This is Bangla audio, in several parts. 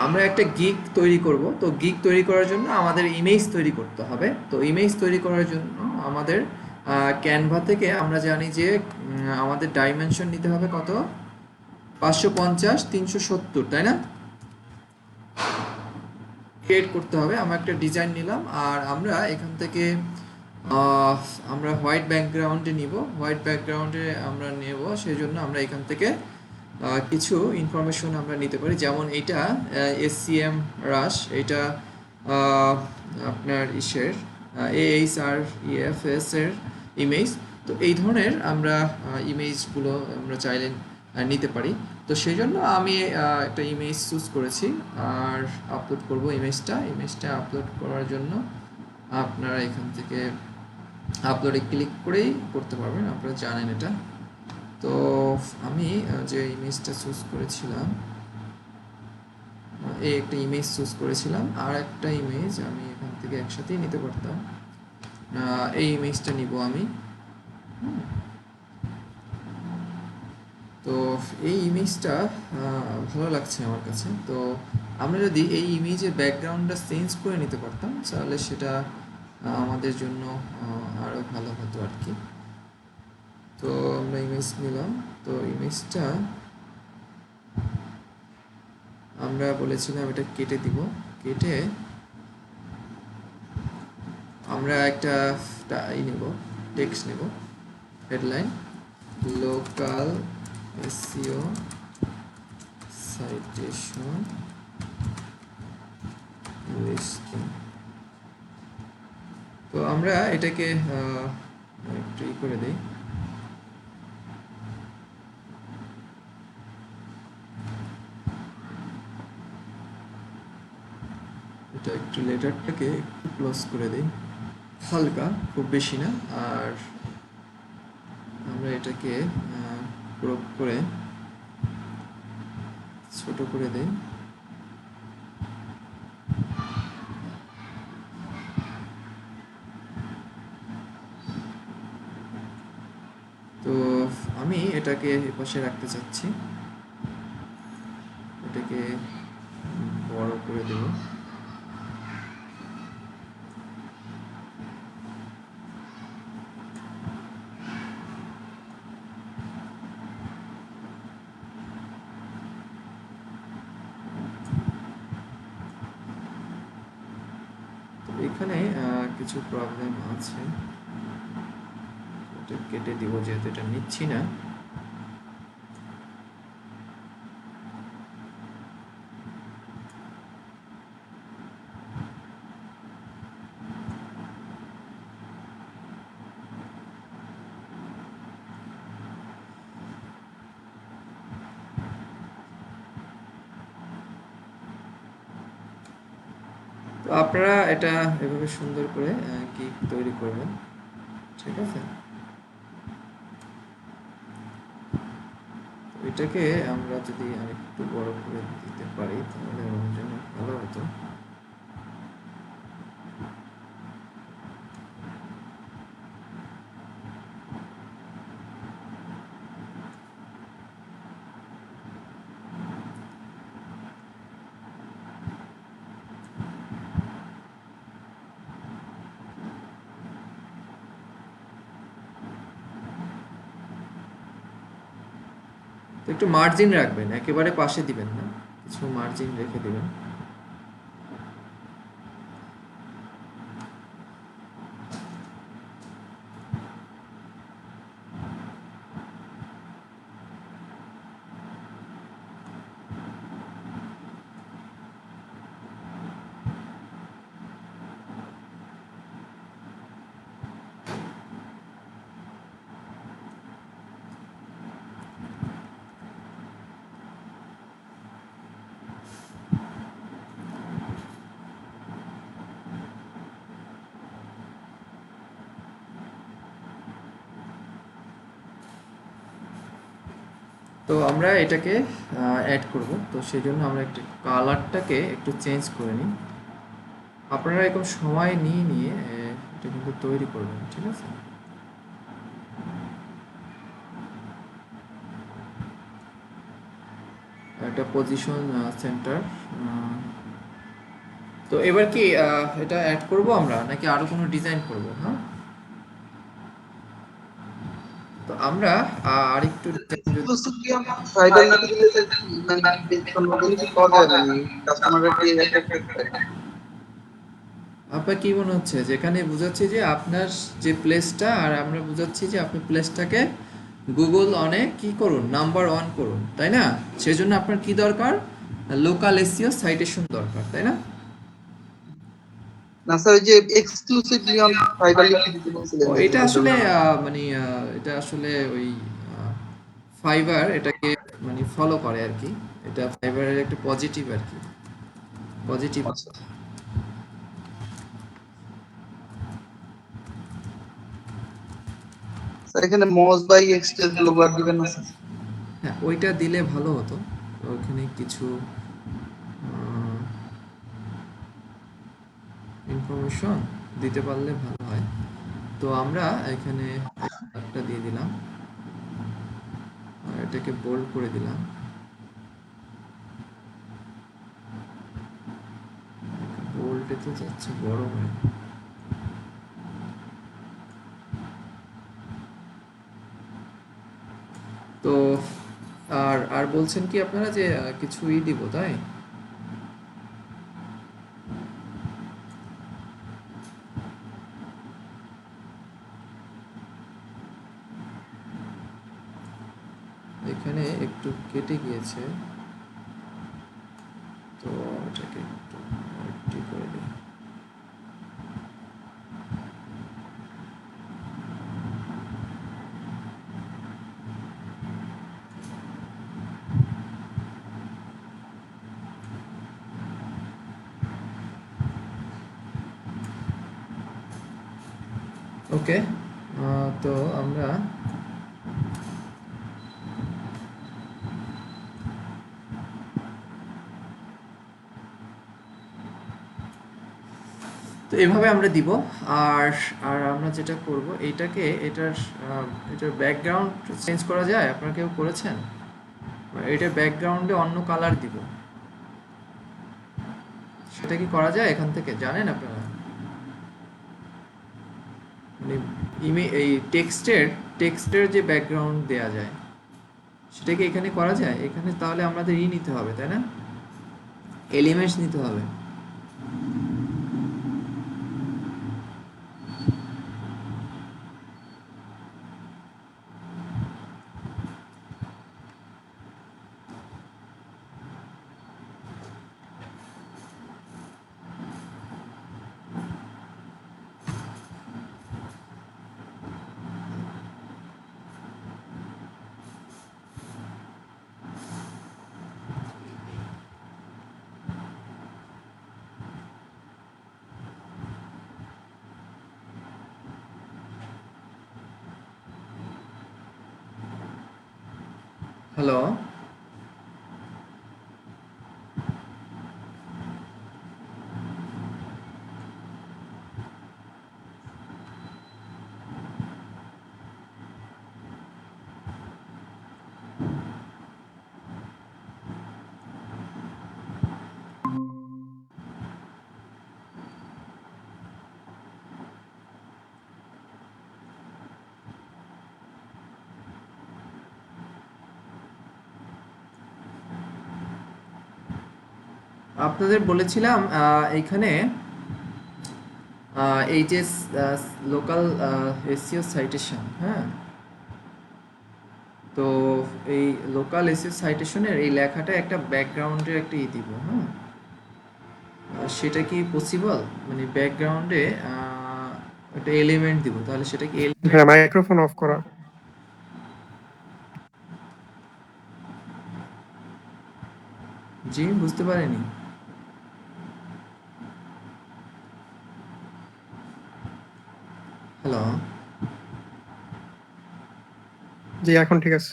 আমরা একটা গিগ তৈরি করব। তো গিগ তৈরি করার জন্য আমাদের ইমেজ তৈরি করতে হবে। তো ইমেজ তৈরি করার জন্য আমাদের ক্যানভা থেকে আমরা জানি যে আমাদের ডাইমেনশন নিতে হবে কত, 550 370, তাই না? ক্রিয়েট করতে হবে। আমরা একটা ডিজাইন নিলাম আর আমরা এখান থেকে আহ, আমরা হোয়াইট ব্যাকগ্রাউন্ডে নিব। হোয়াইট ব্যাকগ্রাউন্ডে আমরা নেব, সেই জন্য আমরা এখান থেকে কিছু ইনফরমেশন আমরা নিতে পারি। যেমন এইটা এসসিএম রাশ, এটা আহ, আপনার ইসের AHREFS এর ইমেজ। তো এই ধরনের আমরা ইমেজগুলো আমরা চাইলে নিতে পারি। তো সেই জন্য আমি একটা ইমেজ চুজ করেছি আর আপলোড করব ইমেজটা আপলোড করার জন্য আপনারা এখান থেকে আপলোডে ক্লিক করেই করতে পারবেন, আপনারা জানেন এটা। তো আমি যে ইমেজটা চুজ করেছিলাম, এই একটা ইমেজ চুজ করেছিলাম, আর একটা ইমেজ আমি এখান থেকে একসাথেই নিতে পারতাম। এই ইমেজটা নিব আমি। তো এই ইমেজটা ভালো লাগছে আমার কাছে। তো আমরা যদি এই ইমেজের ব্যাকগ্রাউন্ডটা চেঞ্জ করে নিতে পারতাম তাহলে সেটা আমাদের জন্য আরও ভালো হতো আর কি। তো আমরা ইমেজ নিলাম। তো ইমেজটা আমরা বলেছিলাম এটা কেটে দিব। কেটে আমরা একটা নেব, টেক্সট নেব, headline local SEO citation listing. তো আমরা এটাকে একটু করে দিই। এটা একটু লেটারটাকে একটু ক্লোজ করে দিই, হালকা, খুব বেশি না। আর আমরা এটাকে ক্রপ করে ছোট করে দিই। তো আমি এটাকে এপাশে রাখতে চাচ্ছি, এটাকে বড় করে দেব। এখানে কিছু প্রবলেম আছে, এটা কেটে দিব যেহেতু এটা নিচ্ছি না। তো আপনারা এটা এভাবে সুন্দর করে কি তৈরি করবেন, ঠিক আছে? এটাকে আমরা যদি আরেকটু বড় করে দিতে পারি তাহলে আমার জন্য ভালো হতো। তো একটু মার্জিন রাখবেন, একেবারে পাশে দিবেন না, কিছু মার্জিন রেখে দিবেন। তো আমরা এটাকে অ্যাড করব। তো সেই জন্য আমরা একটু কালারটাকে একটু চেঞ্জ করে নিই। আপনারা এরকম সময় নিয়ে নিয়ে এটা কিন্তু তৈরি করবেন, ঠিক আছে? এটা পজিশন সেন্টার। তো এবার কি এটা অ্যাড করব আমরা নাকি আরো কোনো ডিজাইন করব? হ্যাঁ, তো আমরা আরেকটু ডিজাইন যদি এক্সক্লুসিভলি আমরা সাইবার লিঙ্ক দিলে স্যার কি মানে নতুন কিছু পাওয়া যায় মানে কাস্টমাররা কি অ্যাট্রাক্টেড হয়? আপনার কি মনে হচ্ছে, যেখানে বুঝাচ্ছি যে আপনার যে প্লেসটা, আর আমরা বুঝাচ্ছি যে আপনি প্লেসটাকে গুগল অনে কি করুন, নাম্বার ওয়ান করুন, তাই না? সেজন্য আপনার কি দরকার? লোকাল এসইও সাইটেশন দরকার, তাই না? না স্যার, ওই যে এক্সক্লুসিভলি অন সাইবার লিঙ্ক দিতে বলছিলেন ও যে এটা যেগুলো আসলে না। মানে এটা আসলে ওই ফাইবার এটাকে মানে ফলো করে আর কি। এটা ফাইবারের একটা পজিটিভ আর কি, পজিটিভ। আচ্ছা স্যার, এখানে মজ বাই এক্সচেঞ্জ লোগো আর দিবেন না স্যার? হ্যাঁ, ওইটা দিলে ভালো হতো। ওখানে কিছু ইনফরমেশন দিতে পারলে ভালো হয়। তো আমরা এখানে একটা দিয়ে দিলাম, আর এটাকে বোল্ড করে দিলাম। বোল্ডে তো যাচ্ছে বড় হয়ে। তো আর আর বলছেন কি আপনারা যে কিছুই দিব, তাই? এখানে একটু কেটে গিয়েছে, তো এটাকে একটু আরেকটু করে দিই। ওকে, তো আমরা তো এভাবে আমরা দিব। আর আর আমরা যেটা করব, এইটাকে এটার ব্যাকগ্রাউন্ড চেঞ্জ করা যায়? আপনারা কেউ করেছেন? এটার ব্যাকগ্রাউন্ডে অন্য কালার দিব, সেটা কি করা যায় এখান থেকে, জানেন আপনারা? মানে এই টেক্সটের যে ব্যাকগ্রাউন্ড দেয়া যায়, সেটা কি এখানে করা যায়? এখানে তাহলে আমাদের নিতে হবে, তাই না? এলিমেন্টস নিতে হবে। হ্যালো? আপনাদের বলেছিলাম এইখানে এই যে লোকাল এসইও সাইটেশন, হ্যাঁ, তো এই লোকাল এসইও সাইটেশনের এই লেখাটা একটা ব্যাকগ্রাউন্ডের একটা দিব, হ্যাঁ। সেটা কি পসিবল? মানে ব্যাকগ্রাউন্ডে একটা এলিমেন্ট দিব, তাহলে সেটা কি হ্যাঁ, মাইক্রোফোন অফ করা। জি, বুঝতে পারিনি। হ্যালো? জি, এখন ঠিক আছে।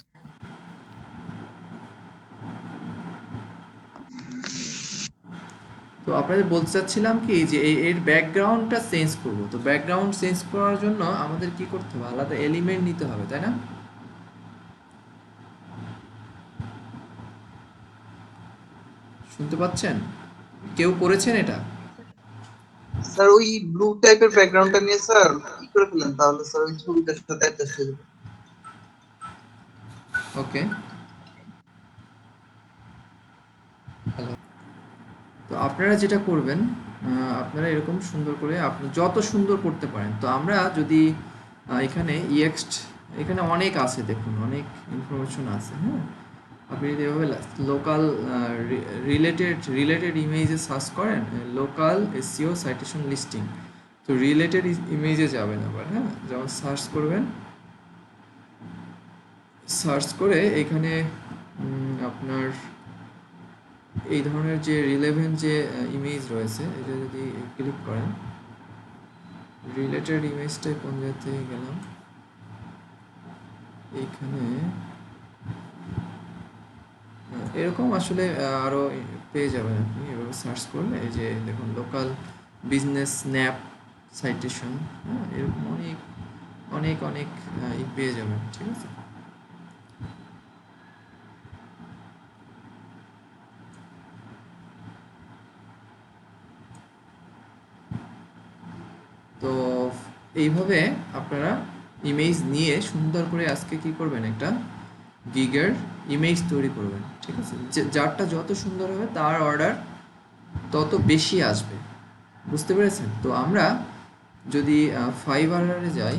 তো আপনাদের বলতে চাচ্ছিলাম কি যে এর ব্যাকগ্রাউন্ডটা চেঞ্জ করব। তো ব্যাকগ্রাউন্ড চেঞ্জ করার জন্য আমাদের কি করতে হবে? আলাদা এলিমেন্ট নিতে হবে, তাই না? শুনতে পাচ্ছেন? কেউ করেছেন এটা? স্যার ওই ব্লু টাইপের ব্যাকগ্রাউন্ডটা নিয়ে স্যার কি করে ফেলেন তাহলে স্যার ওই ছবিটার সাথে অ্যাডজাস্ট হয়ে যাবে। ওকে, হ্যালো। তো আপনারা যেটা করবেন, আপনারা এরকম সুন্দর করে আপনি যত সুন্দর করতে পারেন। তো আমরা যদি এখানে ইএক্সট, এখানে অনেক আছে, দেখুন অনেক ইনফরমেশন আছে, হ্যাঁ। আপনি যদি এভাবে লোকাল রিলেটেড ইমেজে সার্চ করেন, লোকাল এসইও সাইটেশন লিস্টিং, তো রিলেটেড ইমেজে যাবেন আবার, হ্যাঁ। যেমন সার্চ করবেন, সার্চ করে এখানে আপনার এই ধরনের যে রিলেভেন্ট যে ইমেজ রয়েছে, এটা যদি ক্লিক করেন, রিলেটেড ইমেজটা কোন জায়গা থেকে গেলাম, এইখানে এরকম আসলে আরও পেয়ে যাবেন আপনি এভাবে সার্চ করলে। এই যে দেখুন লোকাল বিজনেস স্ন্যাপ সাইটেশন, হ্যাঁ, এরকম অনেক অনেক অনেক পেয়ে যাবেন, ঠিক আছে। তো এইভাবে আপনারা ইমেজ নিয়ে সুন্দর করে আজকে কি করবেন, একটা গিগের ইমেজ তৈরি করবেন, ঠিক আছে। যারটা যত সুন্দর হবে তার অর্ডার তত বেশি আসবে, বুঝতে পেরেছেন? তো আমরা যদি ফাইবারে যাই,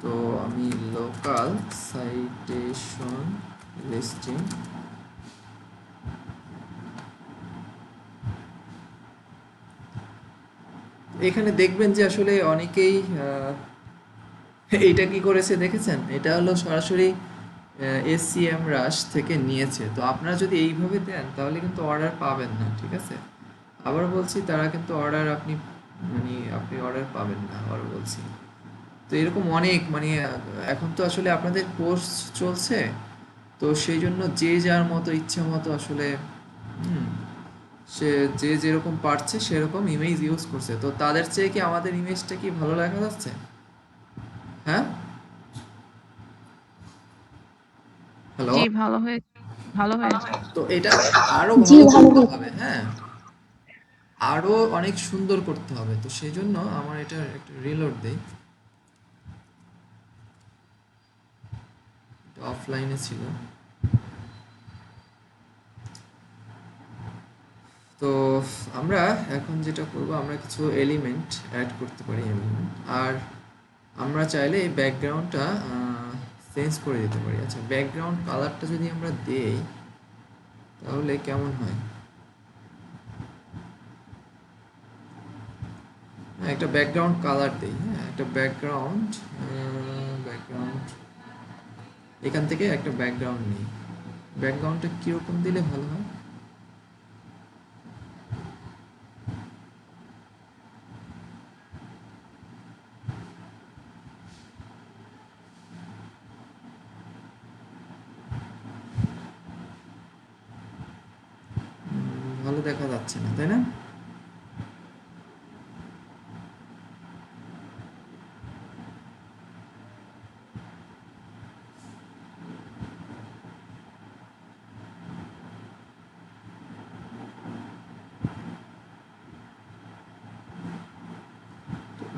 তো আমি লোকাল সাইটেশন লিস্টিং, এখানে দেখবেন যে আসলে অনেকেই এইটা কি করেছে দেখেছেন, এটা হলো সরাসরি এসসিএম রাশ থেকে নিয়েছে। তো আপনারা যদি এইভাবে দেন তাহলে কিন্তু অর্ডার পাবেন না, ঠিক আছে। আবার বলছি, তারা কিন্তু অর্ডার আপনি অর্ডার পাবেন না, আবার বলছি। তো এরকম অনেক এখন তো আসলে আপনাদের কোর্স চলছে, তো সেই জন্য যে যার মতো ইচ্ছা মতো আসলে হুম, সে যে যেরকম পারছে সেরকম ইমেজ ইউজ করছে। তো তাদের চেয়ে কি আমাদের ইমেজটা কি ভালো দেখা যাচ্ছে? হ্যাঁ, হ্যালো। জি, ভালো হয়েছে, ভালো হয়েছে। তো এটা আরো জি ভালো ভালো করতে হয়েছে। হবে, হ্যাঁ, আরো অনেক সুন্দর করতে হবে। তো সেই জন্য আমার এটা একটা রিলোড দেই, অফলাইনে ছিল। তো আমরা এখন যেটা করব, আমরা কিছু এলিমেন্ট অ্যাড করতে পারি, এলিমেন্ট। আর আমরা চাইলে এই ব্যাকগ্রাউন্ডটা চেঞ্জ করে দিতে পারি। আচ্ছা, ব্যাকগ্রাউন্ড কালারটা যদি আমরা দেই তাহলে কেমন হয়? হ্যাঁ, একটা ব্যাকগ্রাউন্ড কালার দেই, হ্যাঁ, একটা ব্যাকগ্রাউন্ড ব্যাকগ্রাউন্ড এখান থেকে একটা ব্যাকগ্রাউন্ড নিই। ব্যাকগ্রাউন্ডটা কীরকম দিলে ভালো হয়? ভালো দেখা যাচ্ছে না, তাই না?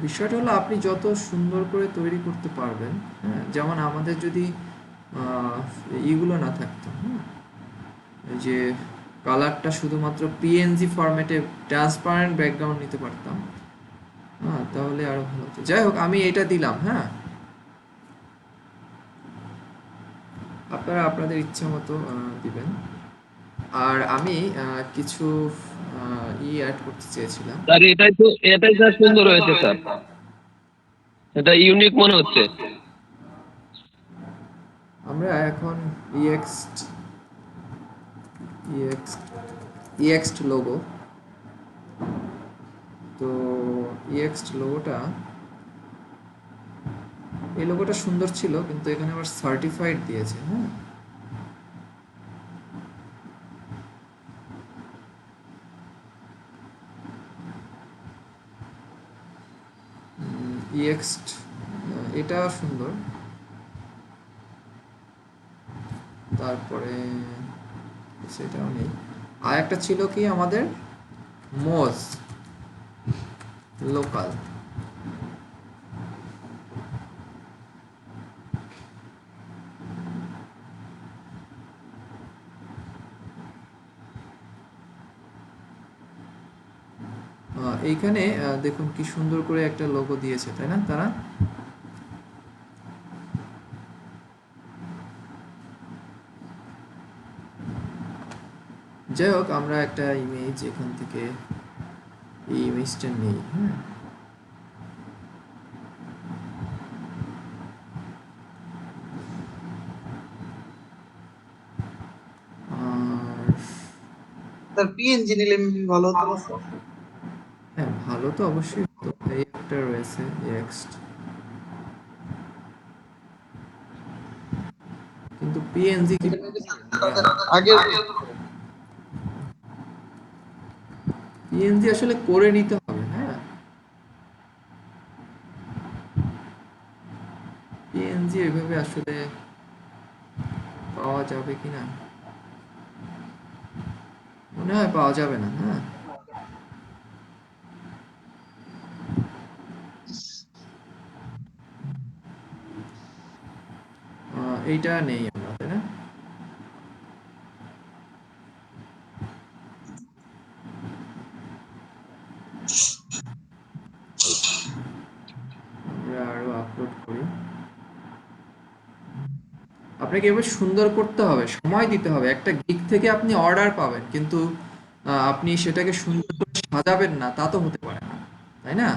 বিষয়টা হলো আপনি যত সুন্দর করে তৈরি করতে পারবেন, হ্যাঁ, যেমন আমাদের যদি ইগুলো না থাকতো, হ্যাঁ, এই যে কালারটা শুধুমাত্র পিএনজি ফরম্যাটে ট্রান্সপারেন্ট ব্যাকগ্রাউন্ড নিতে পারতাম, হ্যাঁ, তাহলে আরো ভালো হতো। যাই হোক, আমি এটা দিলাম, হ্যাঁ, আপনারা আপনাদের ইচ্ছা মতো দিবেন। আর আমি কিছু অ্যাড করতে চেয়েছিলাম। স্যার এটাই স্যার সুন্দর হয়েছে স্যার, এটা ইউনিক মনে হচ্ছে। আমরা এখন ইএক্সট ইএক্সট ইএক্সট লোগো, তো ইএক্সট লোগোটা, এই লোগোটা সুন্দর ছিল কিন্তু এখানে আবার সার্টিফাইড দিয়েছে, হ্যাঁ। ইএক্সট এটা সুন্দর, তারপরে সেটাও নেই। আর একটা ছিল কি আমাদের মোজ লোকাল। এইখানে দেখুন কি সুন্দর করে একটা লোগো দিয়েছে, তাই না তারা? যাই হোক, আমরা একটা ইমেজ এখান থেকে এই ইমেজটা নেই। হ্যাঁ, আর স্যার পিএনজি নিলে ভালো হতো না স্যার? হ্যাঁ, ভালো তো অবশ্যই হতো। এই একটা রয়েছে নেক্সট, কিন্তু পিএনজি কি আগের পিএনজি আসলে করে নিতে হবে। হ্যাঁ, পিএনজি এভাবে আসলে পাওয়া যাবে কিনা, মনে হয় পাওয়া যাবে না। হ্যাঁ, এইটা নেই আমরা, তাই না? আমরা আরো আপলোড করি। আপনাকে এবার সুন্দর করতে হবে, সময় দিতে হবে। একটা গিগ থেকে আপনি অর্ডার পাবেন, কিন্তু আপনি সেটাকে সুন্দর করে সাজাবেন না, তা তো হতে পারে না, তাই না?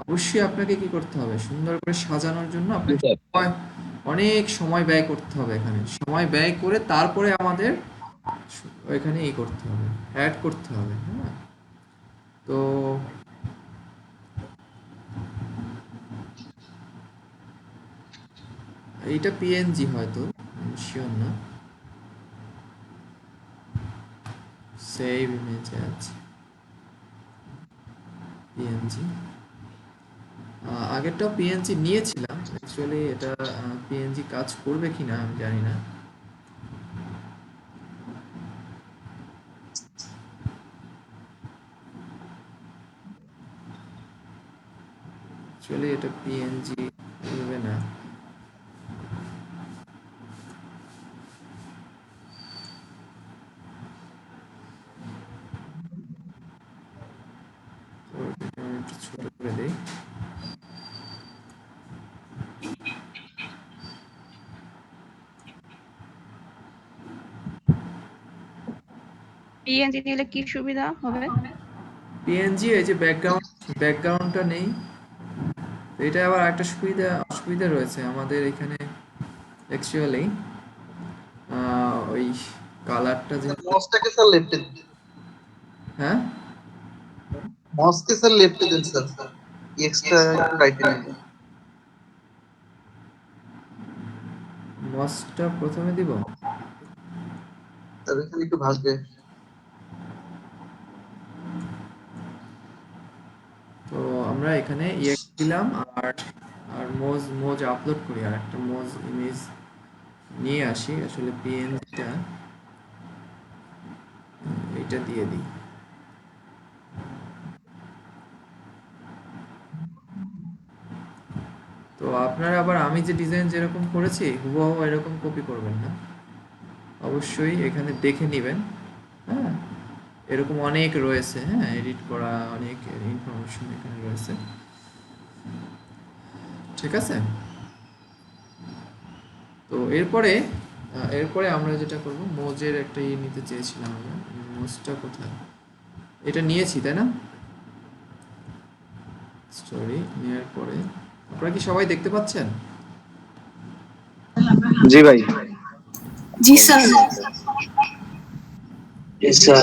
অবশ্যই আপনাকে কি করতে হবে, সুন্দর করে সাজানোর জন্য জি আপনাকে স্যার। অনেক সময় ব্যয় করতে হবে। এখানে সময় ব্যয় করে তারপরে আমাদের এখানে করতে হবে, অ্যাড করতে হবে। হ্যাঁ, তো এইটা পিএনজি হয়তো, শিওর না। সেভ ইমেজ আছে পিএনজি। আগেরটাও পিএনজি নিয়েছিলাম, অ্যাকচুয়ালি এটা পিএনজি কাজ করবে কিনা আমি জানি না। অ্যাকচুয়ালি এটা পিএনজি করবে না। তো এটা আমি একটু ছোট করে দেই। পিএনজি নিলে কি সুবিধা হবে? পিএনজি এই যে ব্যাকগ্রাউন্ডটা নেই, তো এটা আবার একটা অসুবিধা রয়েছে আমাদের এখানে। অ্যাকচুয়ালি ওই কালারটা যেহেতু, মসটাকে স্যার লেফটে হ্যাঁ, মসকে স্যার লেফটে দেন স্যার, এক্সট্রা একটু রাইটে নেন মসটা প্রথমে দিব। স্যার, এখানে একটু ভাসবে। তো আমরা এখানে দিলাম, আর আর মোজ আপলোড করি, আর একটা মোজ ইমেজ নিয়ে আসি। আসলে পিএনজিটা এটা দিয়ে দিই। তো আপনারা আবার আমি যে ডিজাইন যেরকম করেছি হুবহু এরকম কপি করবেন না, অবশ্যই এখানে দেখে নেবেন। হ্যাঁ, এরকম অনেক রয়েছে, হ্যাঁ, এডিট করা অনেক ইনফরমেশন এখানে রয়েছে। ঠিক আছে? তো এরপরে আমরা যেটা করব, মোজের একটা নিতে চেয়েছিলাম আমরা। মোজটা কোথায়? এটা নিয়েছি, তাই না? স্টোরি নেওয়ার পরে আপনারা কি সবাই দেখতে পাচ্ছেন? জি ভাই। জি স্যার। Yes, sir.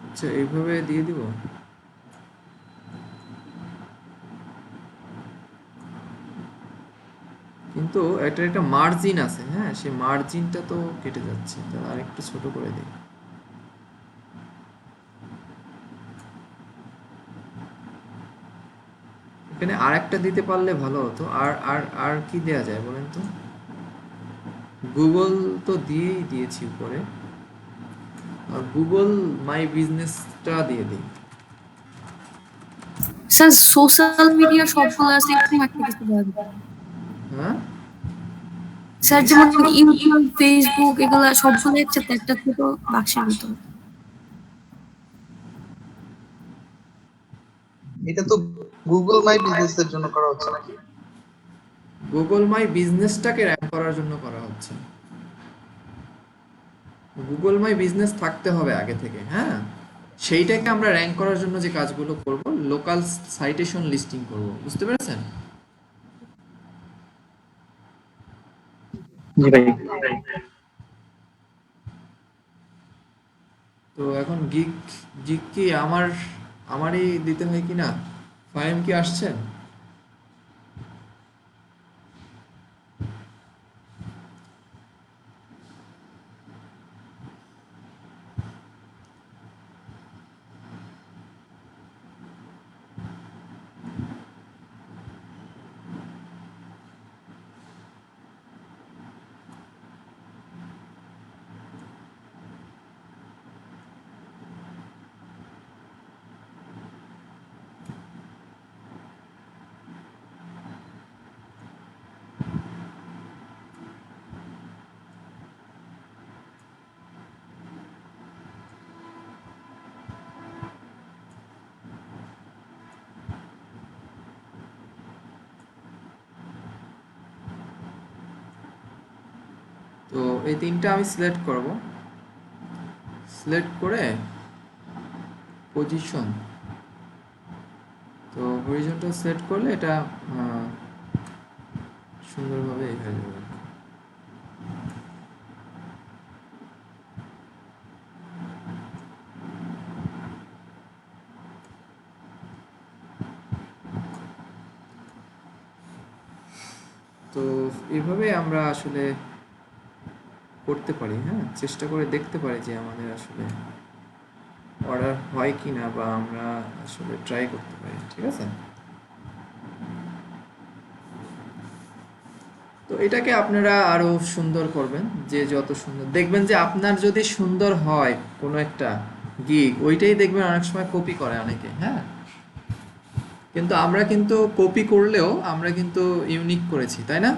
আচ্ছা, এইভাবে দিয়ে দিব। কিন্তু এটার একটা মার্জিন আছে, হ্যাঁ, সেই মার্জিনটা তো কেটে যাচ্ছে, তাহলে আরেকটু ছোট করে দিই। এখানে আরেকটা দিতে পারলে ভালো হতো। আর আর আর কি দেয়া যায় বলেন তো? গুগল তো দিয়েই দিয়েছি উপরে, আর গুগল মাই বিজনেসটা দিয়ে দিই। স্যার সোশ্যাল মিডিয়া সবগুলো আছে, এরকম একটা কিছু বলেন। হ্যাঁ, স্যার যেমন ইউটিউব, ফেসবুক এগুলা সবগুলো একসাথে একটা ছোট বাক্সের ভিতর। এটা তো গুগল মাই বিজনেস এর জন্য করা হচ্ছে নাকি? গুগল মাই বিজনেসটাকে র্যাঙ্ক করার জন্য করা হচ্ছে। গুগল মাই বিজনেস থাকতে হবে আগে থেকে, হ্যাঁ, সেইটাকে আমরা র্যাঙ্ক করার জন্য যে কাজগুলো করব, লোকাল সাইটেশন লিস্টিং করব, বুঝতে পেরেছেন? জি ভাই। তো এখন গিগ গিগ কি আমারই দিতে হয় কি না? ফাইম কি আসছেন? তো এই তিনটা আমি সিলেক্ট করব, সিলেক্ট করে পজিশন, তো হরিজন্টাল সিলেক্ট করলে এটা সুন্দরভাবে এই হয়ে যাবে। তো এইভাবে আমরা আসলে করতে পারি, হ্যাঁ, চেষ্টা করে দেখতে পারি যে আমাদের আসলে অর্ডার হয় কি না, বা আমরা আসলে ট্রাই করতে পারি, ঠিক আছে? তো এটাকে আপনারা আরো সুন্দর করবেন, যে যত সুন্দর দেখবেন, যে আপনার যদি সুন্দর হয় কোনো একটা গিগ, ওইটাই দেখবেন অনেক সময় কপি করে অনেকে, হ্যাঁ, কিন্তু আমরা কিন্তু কপি করলেও আমরা কিন্তু ইউনিক করেছি, তাই না?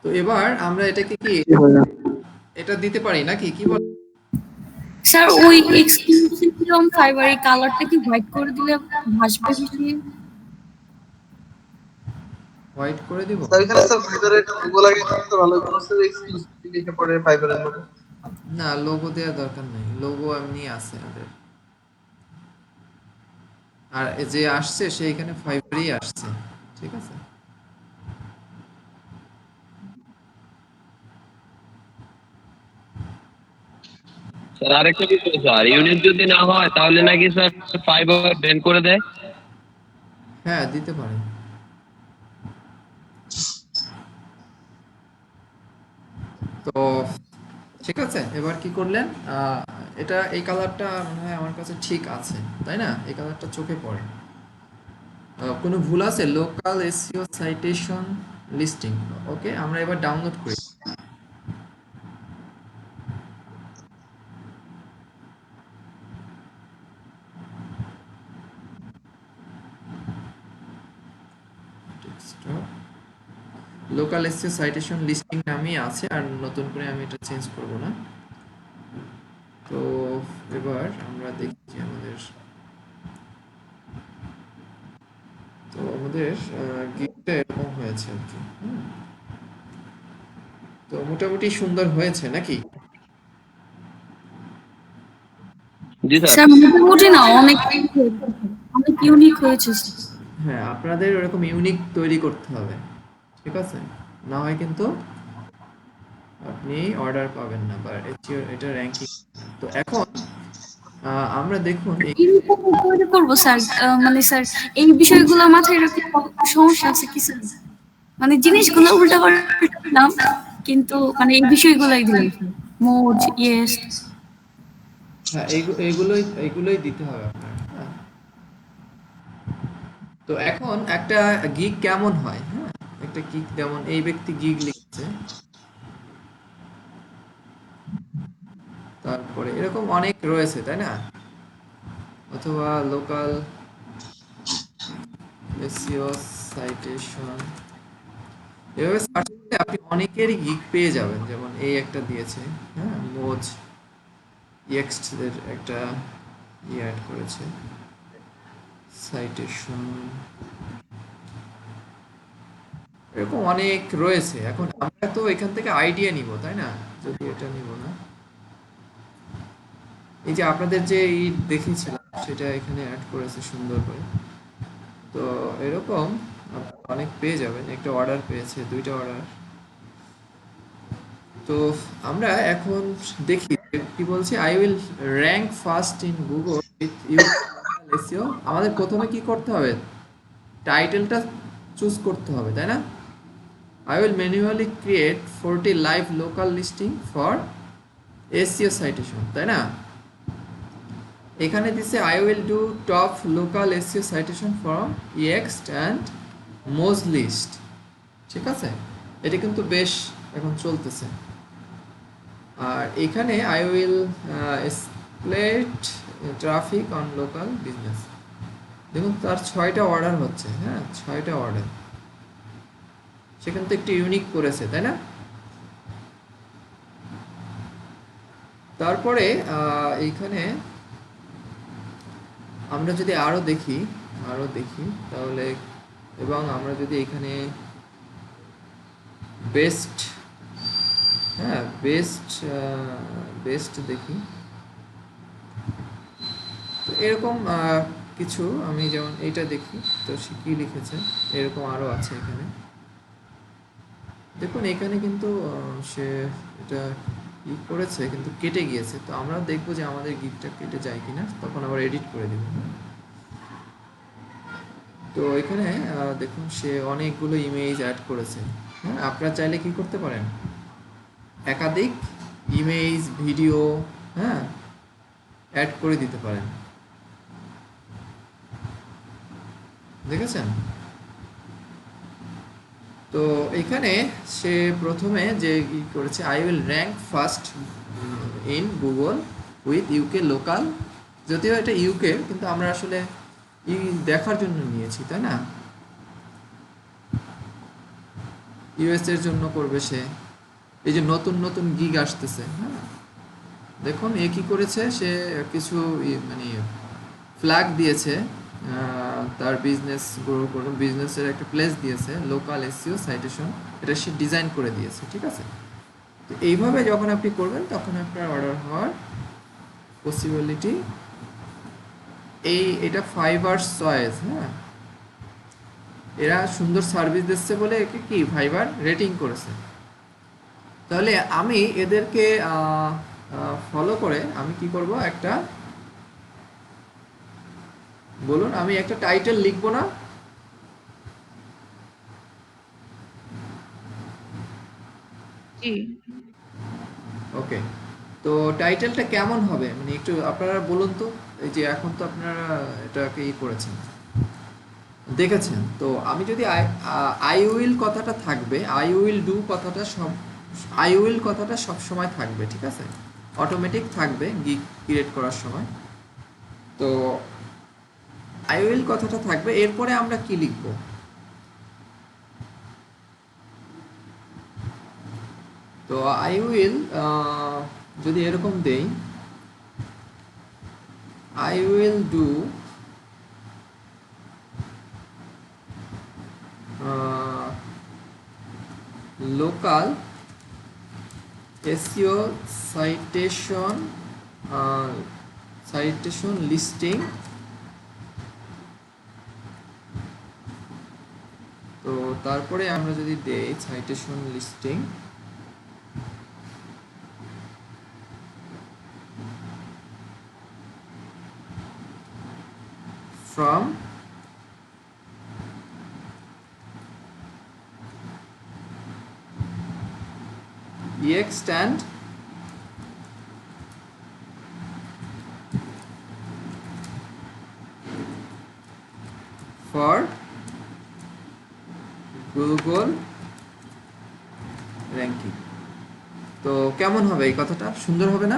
তো এবার আমরা এটাকে কি এটা দিতে পারি নাকি, কি বল? স্যার ওই এক্সক্লুসিভ ফাইবার এই কালারটা কি হোয়াইট করে দিলে ভাসবে বেশি? হোয়াইট করে দিব? স্যার এখানে স্যার ফাইবারের লোগো লাগিয়ে দিলে তো ভালো কোনো স্যার এক্সক্লুসিভ লিখে পড়ে ফাইবারের লোগো। না, লোগো দেওয়ার দরকার নেই, লোগো এমনি আছে আমাদের। আর যে আসছে সে এখানে ফাইবারই আসছে, ঠিক আছে? স্যার আরেকটা বিষয় স্যার, ইউনিট যদি না হয় তাহলে নাকি স্যার ফাইবার ব্যান করে দেয়। হ্যাঁ, দিতে পারে। তো ঠিক আছে, এবার কি করলেন? এটা এই কালারটা মনে হয় আমার কাছে ঠিক আছে, তাই না? এই কালারটা চোখে পড়ে। কোনো ভুল আছে? লোকাল এসইও সাইটেশন লিস্টিং, ওকে, আমরা এবার ডাউনলোড করি। লোকাল এসইও সাইটেশন লিস্টিং নামই আছে, আর নতুন করে আমি এটা চেঞ্জ করব না। তো এবার আমরা দেখি আমাদের গিকটা এরকম হয়েছে আর কি, তো মোটামুটি সুন্দর হয়েছে নাকি? জি স্যার। স্যার মোটামুটি না, অনেক অনেক ইউনিক হয়েছে। হ্যাঁ, আপনাদের ওরকম ইউনিক তৈরি করতে হবে, ঠিক আছে? না হয় কিন্তু আপনি অর্ডার পাবেন না, বা এটা র্যাঙ্কিং। তো এখন আমরা দেখুন এরকম করে করবো স্যার, মানে স্যার এই বিষয়গুলো মাথায় রাখলে সমস্যা আছে কি স্যার? মানে জিনিসগুলো উল্টা পাল্টা দিলাম, কিন্তু মানে এই বিষয়গুলোই দিলাম, মোজ ইয়েস। হ্যাঁ, এইগুলোই দিতে হবে আপনার। হ্যাঁ, তো এখন একটা গিগ কেমন হয়? হ্যাঁ, একটা গিগ যেমন এই ব্যক্তি গিগ লিখছে, তারপরে এরকম অনেক রয়েছে তাই না? অথবা লোকাল এসইও সাইটেশন, এভাবে সার্চ করলে আপনি অনেকেরই গিগ পেয়ে যাবেন। যেমন এই একটা দিয়েছে, হ্যাঁ, মোজ এক্সট এর একটা অ্যাড করেছে সাইটেশন, এরকম অনেক রয়েছে। এখন আমরা তো এখান থেকে আইডিয়া নিব তাই না? যদি এটা নিব না, এই যে আপনাদের যে দেখিয়েছিলাম সেটা এখানে অ্যাড করেছে সুন্দর করে। তো এরকম আপনারা অনেক পেয়ে যাবেন। একটা অর্ডার পেয়েছে, দুইটা অর্ডার। তো আমরা এখন দেখি কি বলছি। I will rank first in Google with SEO. আমাদের প্রথমে কি করতে হবে? টাইটেলটা চুজ করতে হবে তাই না? I will manually create 40 live local listing for SEO citation, তাই না? এখানে দিছে I will do top local SEO citation from Yext and Mozlist, ঠিক আছে? এটা কিন্তু বেশ এখন চলতেছে। আর এখানে I will split traffic on local business। দেখুন তার 6টা অর্ডার হচ্ছে, হ্যাঁ 6টা অর্ডার। সেখান থেকে একটু ইউনিক করেছে তাই না? তারপরে এইখানে আমরা যদি আরো দেখি তাহলে, এবং আমরা যদি এখানে বেস্ট, হ্যাঁ বেস্ট দেখি, তো এরকম কিছু আমি যেমন এইটা দেখি, তো সে কি লিখেছে, এরকম আরো আছে এখানে। দেখুন এখানে কিন্তু সে এটা ই করেছে কিন্তু কেটে গিয়েছে। তো আমরা দেখবো যে আমাদের গিকটা কেটে যায় কিনা, তখন আবার এডিট করে দেব। তো এখানে দেখুন সে অনেকগুলো ইমেজ অ্যাড করেছে। হ্যাঁ, আপনারা চাইলে কি করতে পারেন, একাধিক ইমেজ ভিডিও, হ্যাঁ, অ্যাড করে দিতে পারেন। দেখেছেন? তো এখানে সে প্রথমে যে ই করেছে, I will rank first in Google with UK local. যদিও এটা ইউকে, কিন্তু আমরা আসলে দেখার জন্য নিয়েছি তাই না? ইউএস এর জন্য করবে সে। এই যে নতুন নতুন গিগ আসতেছে, হ্যাঁ দেখুন এ কি করেছে, সে কিছু মানে ফ্ল্যাগ দিয়েছে, তার বিজনেস গ্রো করুন, বিজনেসের একটা প্লেস দিয়েছে লোকাল এসইও সাইটেশন, এটা সে ডিজাইন করে দিয়েছে, ঠিক আছে? তো এইভাবে যখন আপনি করবেন তখন আপনার অর্ডার হওয়ার পসিবিলিটি। এটা ফাইবার চয়েস, হ্যাঁ, এরা সুন্দর সার্ভিস দিচ্ছে বলে একে কি ফাইবার রেটিং করেছে। তাহলে আমি এদেরকে ফলো করে আমি কি করব, একটা বলুন, আমি একটা টাইটেল লিখবো না? জি, ওকে, তো টাইটেলটা কেমন হবে মানে একটু আপনারা বলুন তো। এই যে এখন তো আপনারা এটাকে ই করেছেন, দেখেছেন। তো আমি যদি আই উইল কথাটা থাকবে, আই উইল ডু কথাটা আই উইল কথাটা সব সময় থাকবে, ঠিক আছে? অটোমেটিক থাকবে গিগ ক্রিয়েট করার সময়। তো আই উইল কথাটা থাকবে, এরপরে আমরা কি লিখব? তো আই উইল যদি এরকম দেই, I will do local SEO citation listing। তো তারপরে আমরা যদি দেই citation listing, from ex stand for Google ranking. তো কেমন হবে এই কথাটা? সুন্দর হবে না?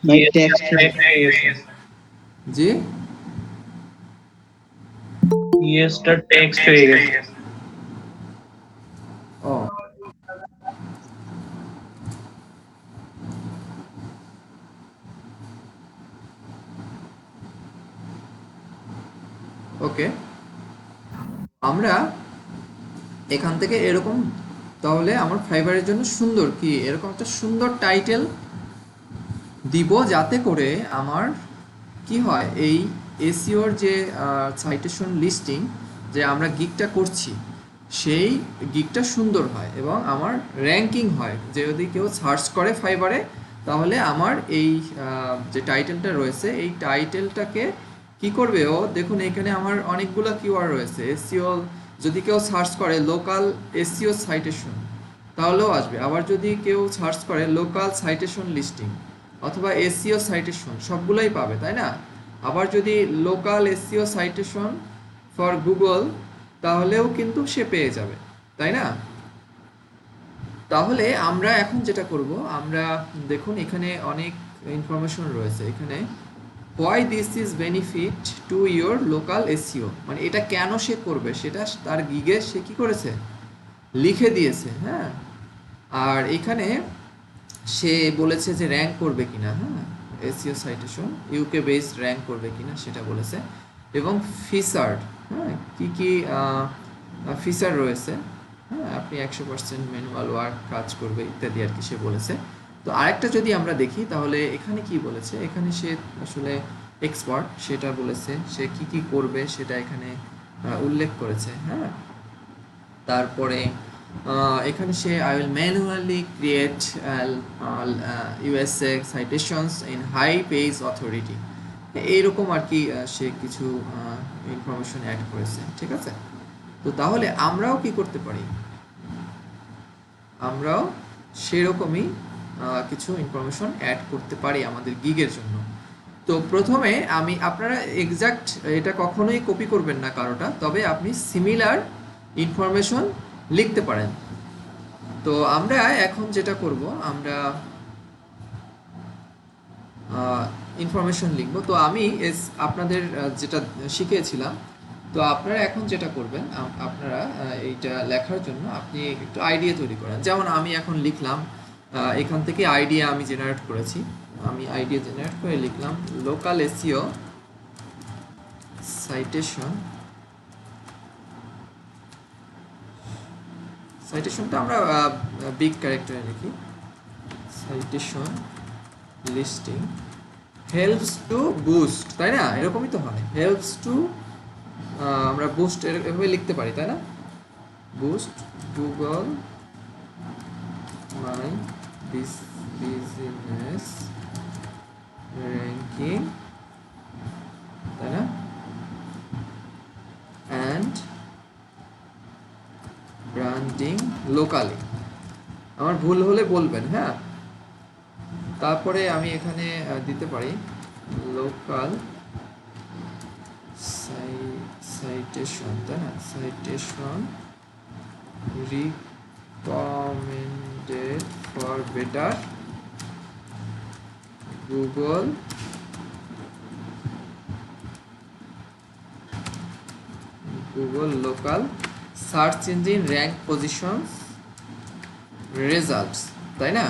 ভাই টেক্সট জি, ইয়েসটা টেক্সট হয়ে গেছে। ও ওকে, আমরা এখান থেকে এরকম, তাহলে আমার ফাইবারের জন্য সুন্দর কি এরকম একটা সুন্দর টাইটেল দিব, যাতে করে আমার কি হয়, এই এসইওর যে সাইটেশন লিস্টিং যে আমরা গিগটা করছি সেই গিগটা সুন্দর হয় এবং আমার র্যাঙ্কিং হয়, যে যদি কেউ সার্চ করে ফাইবারে তাহলে আমার এই যে টাইটেলটা রয়েছে এই টাইটেলটাকে কি করবে ও, দেখুন এখানে আমার অনেকগুলো কিওয়ার্ড রয়েছে এসইও, যদি কেউ সার্চ করে লোকাল এসইও সাইটেশন তাহলেও আসবে, আবার যদি কেউ সার্চ করে লোকাল সাইটেশন লিস্টিং অথবা এসইও সাইটেশন সবগুলোই পাবে, তাই না? আবার যদি local SEO citation for Google তাহলেও কিন্তু সে পেয়ে যাবে, তাই না? তাহলে আমরা এখন যেটা করব, আমরা দেখুন এখানে অনেক ইনফরমেশন রয়েছে এখানে, why this is benefit to your local SEO, মানে এটা কেন সে করবে সেটা তার গিগে সে কি করেছে, লিখে দিয়েছে। হ্যাঁ, আর এখানে সে বলেছে যে র্যাঙ্ক করবে কিনা, হ্যাঁ SEO citation UK based rank করবে কিনা সেটা বলেছে, এবং ফিচার্ড, হ্যাঁ কী কী ফিচার রয়েছে, হ্যাঁ আপনি 100% ম্যানুয়াল ওয়ার্ক কাজ করবে ইত্যাদি আর কি সে বলেছে। তো আরেকটা যদি আমরা দেখি তাহলে এখানে কি বলেছে, এখানে সে আসলে এক্সপার্ট সেটা বলেছে, সে কি কি করবে সেটা এখানে উল্লেখ করেছে। হ্যাঁ, তারপরে এখানে সে I will manually create USA citations in high page authority, এইরকম আর কি সে কিছু ইনফরমেশন অ্যাড করেছে, ঠিক আছে? তো তাহলে আমরাও কি করতে পারি, আমরাও সেরকমই কিছু ইনফরমেশন অ্যাড করতে পারি আমাদের গিগের জন্য। তো প্রথমে আমি, আপনারা এক্সাক্ট এটা কখনোই কপি করবেন না কারোটা, তবে আপনি সিমিলার ইনফরমেশন লিখতে পারেন। তো আমরা এখন যেটা করব, আমরা ইনফরমেশন লিখব। তো আমি আপনাদের যেটা শিখিয়েছিলাম, তো আপনারা এখন যেটা করবেন, আপনারা এইটা লেখার জন্য আপনি একটু আইডিয়া তৈরি করেন। যেমন আমি এখন লিখলাম, এখান থেকে আইডিয়া আমি জেনারেট করেছি, আমি আইডিয়া জেনারেট করে লিখলাম লোকাল এসইও সাইটেশন, সাইটেশনটা আমরা বিগ ক্যারেক্টারে লিখি, citation listing helps to boost, তাই না? এরকমই তো হয়, হেল্পস টু, আমরা বুস্ট এভাবে লিখতে পারি, তাই না? Boost Google my business ranking, তাই না? অ্যান্ড ব্র্যান্ডিং লোকালি, আমার ভুল হলে বলবেন, হ্যাঁ। তারপরে আমি এখানে দিতে পারি লোকাল সাইটেশন, তাই না? Citation recommended for better Google local search engine rank positions results, তাই না?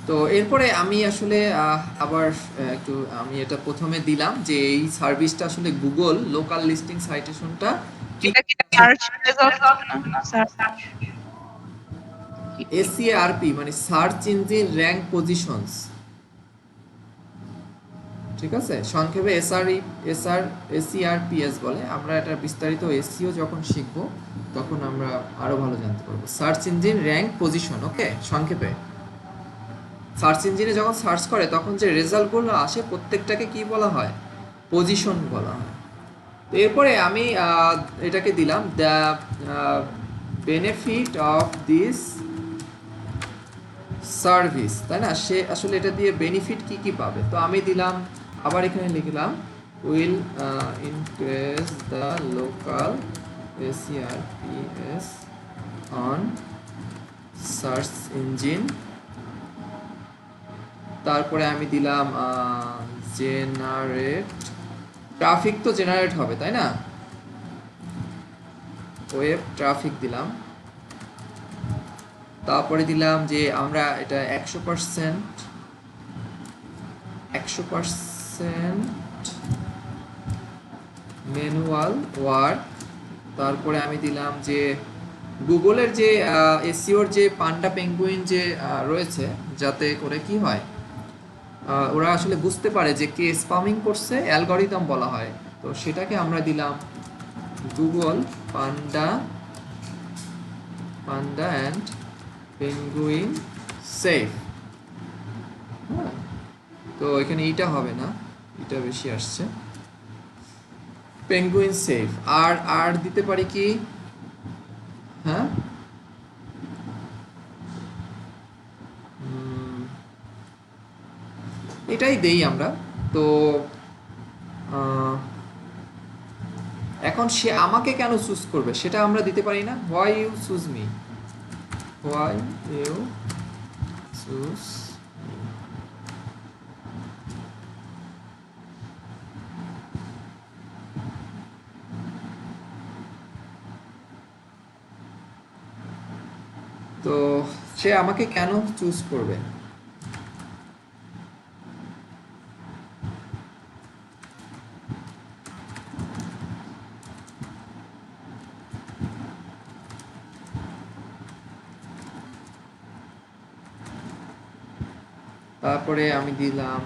তো এরপরে আমি আসলে আবার একটু, আমি এটা প্রথমে দিলাম যে এই সার্ভিসটা আসলে গুগল লোকাল লিস্টিং সাইটেশনটা এটা কি সার্চ রেজাল্ট না সার্চ? এসইআরপি মানে সার্চ ইঞ্জিন র্যাঙ্ক পজিশনস, ঠিক আছে? সংক্ষেপে এসইআরপিএস বলে। আমরা এটা বিস্তারিত এসইও যখন শিখবো তখন আমরা আরো ভালো জানতে পারবো। সার্চ ইঞ্জিন র্যাঙ্ক পজিশন, ওকে, সংক্ষেপে। সার্চ ইঞ্জিনে যখন সার্চ করে তখন যে রেজাল্টগুলো আসে প্রত্যেকটাকে কি বলা হয়, পজিশন বলা হয়। তো এরপরে আমি এটাকে দিলাম the benefit of this service, তাই না? সে আসলে এটা দিয়ে বেনিফিট কি কি পাবে। তো আমি দিলাম, আবার এখানে লিখলাম will increase the local ACRPS on search engine. তারপরে আমি দিলাম জেনারেট, ট্রাফিক তো জেনারেট হবে তাই না, ওয়েব ট্রাফিক দিলাম। তারপরে দিলাম যে আমরা এটা 100% ম্যানুয়াল ওয়ার্ক। তারপরে আমি দিলাম যে গুগলের যে এসইওর যে পান্ডা পেঙ্গুইন যে রয়েছে, যাতে করে কি হয়, ওরা আসলে বুঝতে পারে যে কে স্পামিং করছে, অ্যালগরিদম বলা হয়। তো সেটাকে আমরা দিলাম Google panda and penguin safe. তো এখানে এইটা হবে না, এটা বেশি আসছে, পেঙ্গুইন সেফ। আর দিতে পারি কি, হ্যাঁ এটাই দেই আমরা। তো এখন সে আমাকে কেন চুজ করবে সেটা আমরা দিতে পারি না, why you choose me, why you choose. তো সে আমাকে কেন চুজ করবে, তারপরে আমি দিলাম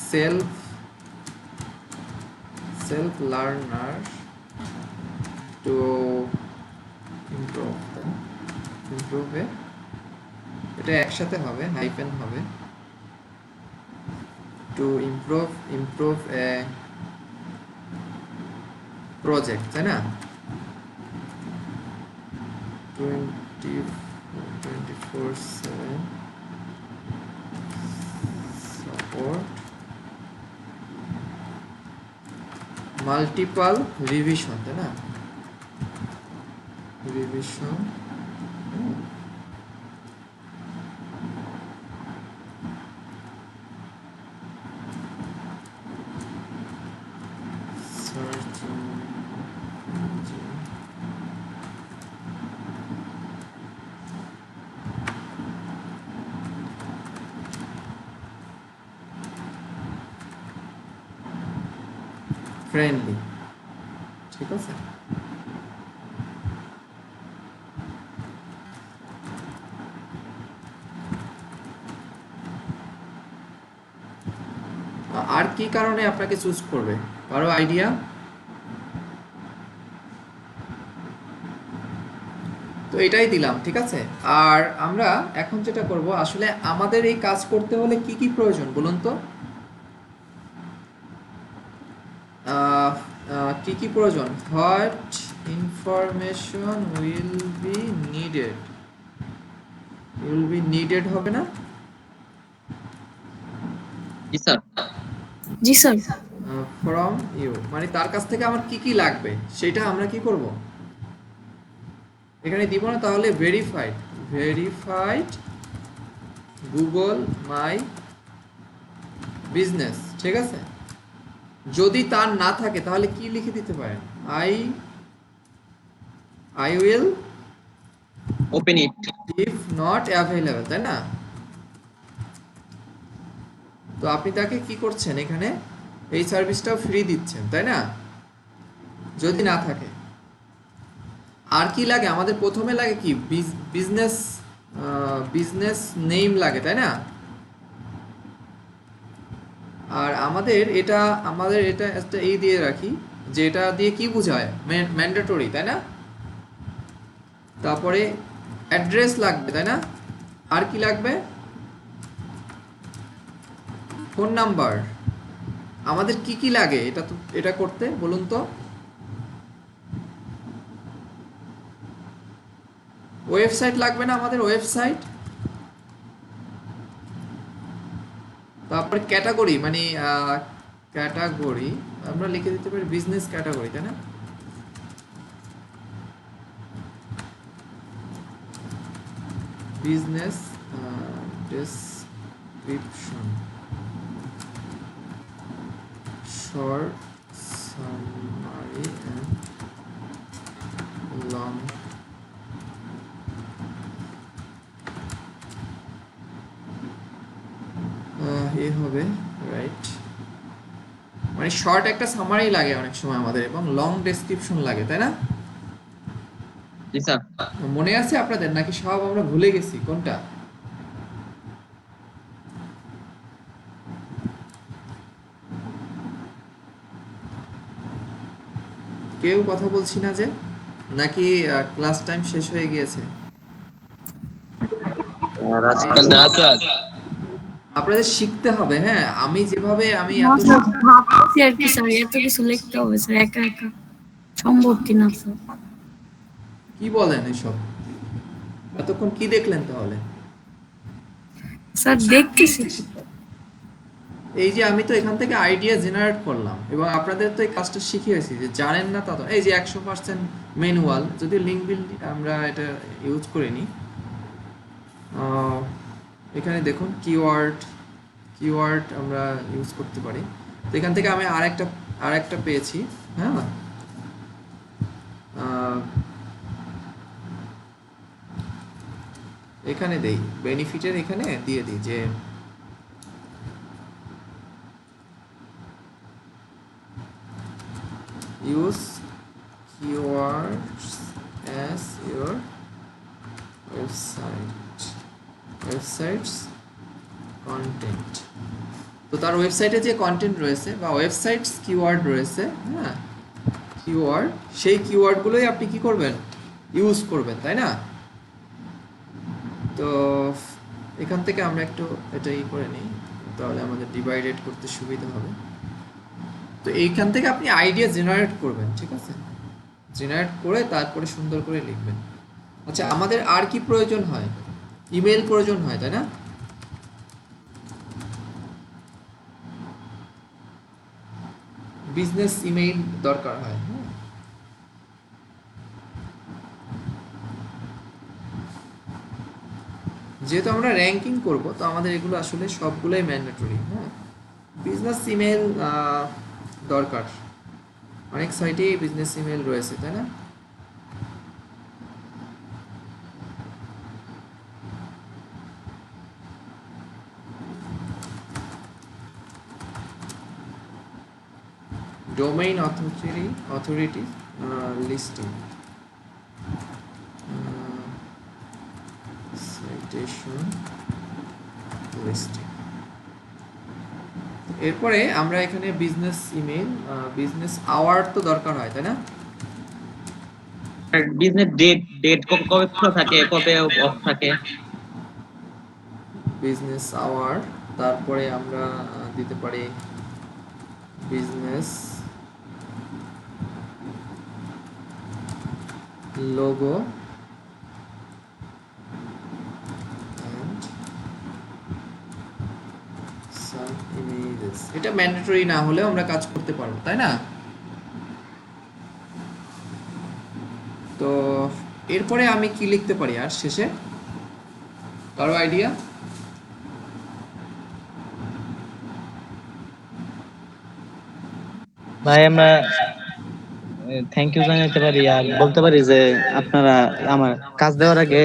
সেলফ লার্নার টু ইমপ্রুভ, এটা একসাথে হবে, হাইফেন হবে, টু ইমপ্রুভ এ প্রজেক্ট, তাই না? 24/7 সাপোর্ট মাল্টিপল রিভিশন, তাই না? রিভিশন সার্চ ফ্রেন্ডলি, ঠিক আছে? আর কি কারণে আপনাকে চুজ করবে, কারো আইডিয়া? তো এটাই দিলাম, ঠিক আছে। আর আমরা এখন যেটা করব, আসলে আমাদের এই কাজ করতে হলে কি কি প্রয়োজন বলুন তো, কি কি প্রয়োজন, what information will be needed হবে না? জি স্যার। জি স্যার। ফ্রম ইউ, মানে তার কাছ থেকে আমার কি কি লাগবে সেটা আমরা কি করব, এখানে দিব না। তাহলে ভেরিফাইড গুগল মাই বিজনেস, ঠিক আছে? যদি তার না থাকে তাহলে কি লিখে দিতে পারেন, I will open it. If not available, তাই না? তো আপনি তাকে কি করছেন, এখানে এই সার্ভিসটাও ফ্রি দিচ্ছেন, তাই না, যদি না থাকে। আর কি লাগে আমাদের, প্রথমে লাগে কি, বিজনেস নেম লাগে, তাই না? আর আমাদের এটা একটা এই দিয়ে রাখি যে এটা দিয়ে কি বোঝায়, ম্যান্ডেটরি, তাই না? তারপরে অ্যাড্রেস লাগবে, তাই না? আর কি লাগবে? Phone number. আমাদের কি কি লাগে এটা করতে বলুন তো? ওয়েবসাইট লাগবে না আমাদের? ওয়েবসাইট, তারপরে ক্যাটাগরি, মানে ক্যাটাগরি আমরা লিখে দিতে পারি বিজনেস ক্যাটাগরি, তাই না? Business description, short summary and long এ হবে, রাইট? মানে শর্ট একটা সামারি লাগে অনেক সময় আমাদের, এবং লং ডেসক্রিপশন লাগে, তাই না? জি স্যার। মনে আছে আপনাদের, নাকি সব আমরা ভুলে গেছি কোনটা? কেউ কথা বলছি না যে, নাকি ক্লাস টাইম শেষ হয়ে গিয়েছে? না স্যার, আপনাদের শিখতে হবে। হ্যাঁ, আমি যেভাবে আমি না এত স্যার, ভাবছি আর কি স্যার, এত কিছু লিখতে হবে স্যার, একা একা সম্ভব কিনা স্যার। কি বলেন এসব? এতক্ষণ কি দেখলেন তাহলে? স্যার দেখতেছি। এই যে আমি তো এখান থেকে আইডিয়া জেনারেট করলাম, এবং আপনাদের তো এই কাজটা শিখিয়েছি, যে জানেন না তা তো। এই যে 100% ম্যানুয়াল, যদি লিঙ্ক বিল্ড আমরা এটা ইউজ করিনি, এখানে দেখুন কিওয়ার্ড আমরা ইউজ করতে পারি। তো এখান থেকে আমি আরেকটা পেয়েছি। হ্যাঁ, এখানে দেই বেনিফিটের, এখানে দিয়ে দিই যে use keywords as your website's content। তো তার ওয়েবসাইটে যে কন্টেন্ট রয়েছে বা ওয়েবসাইটস কিওয়ার্ড রয়েছে, হ্যাঁ, কিওয়ার্ড, সেই কিওয়ার্ডগুলোই আপনি কি করবেন? ইউজ করবেন, তাই না? তো এখান থেকে আমরা একটু এটাই করে নিই, তাহলে আমাদের ডিভাইডেড করতে সুবিধা হবে। তো এইখান থেকে আপনি আইডিয়া জেনারেট করবেন, ঠিক আছে? জেনারেট করে তারপরে সুন্দর করে লিখবেন। আচ্ছা, আমাদের আর কি প্রয়োজন হয়? ইমেল প্রয়োজন হয়, তাই না? বিজনেস ইমেইল দরকার হয়। যেহেতু আমরা র্যাঙ্কিং করব, তো আমাদের এগুলো আসলে সবগুলোই ম্যান্ডেটরি। হ্যাঁ, বিজনেস ইমেল দরকার। অনেক সাইটেই বিজনেস ইমেল রয়েছে, তাই না? Domain authority listing, citation listing. এরপরে আমরা এখানে বিজনেস ইমেল, বিজনেস আওয়ার তো দরকার হয়, তাই না? বিজনেস ডেট কবে খোলা থাকে, কবে অফ থাকে। বিজনেস আওয়ার, তারপরে আমরা দিতে পারি business logo and some images। এটা ম্যান্ডেটরি না হলেও আমরা কাজ করতে পারবো, তাই না? তো এরপরে আমি কি লিখতে পারি আর শেষে? কারো আইডিয়া? ভাই আমরা থ্যাংক ইউ জানাতে পারি, আর বলতে পারি যে আপনারা আমার কাজ দেওয়ার আগে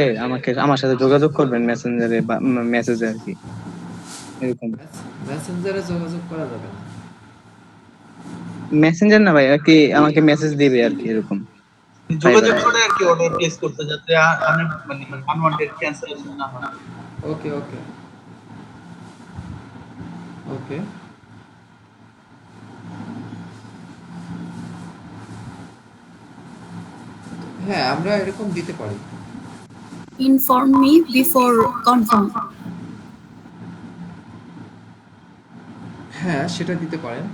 আমার সাথে যোগাযোগ করবেন মেসেঞ্জারে বা মেসেজে আর কি, এরকম। মেসেঞ্জারে যোগাযোগ করা যাবে না। মেসেঞ্জার না ভাই, আর কি আমাকে মেসেজ দিবে আর কি, এরকম। যোগাযোগ করে আর কি অর্ডার প্লেস করতে, যাতে অনেক মানে আনওয়ান্টেড ক্যান্সেলেশন না হয়। ওকে ওকে ওকে। হ্যাঁ, আমরা এরকম দিতে পারি। Inform me before confirm. হ্যাঁ, সেটা দিতে পারেন।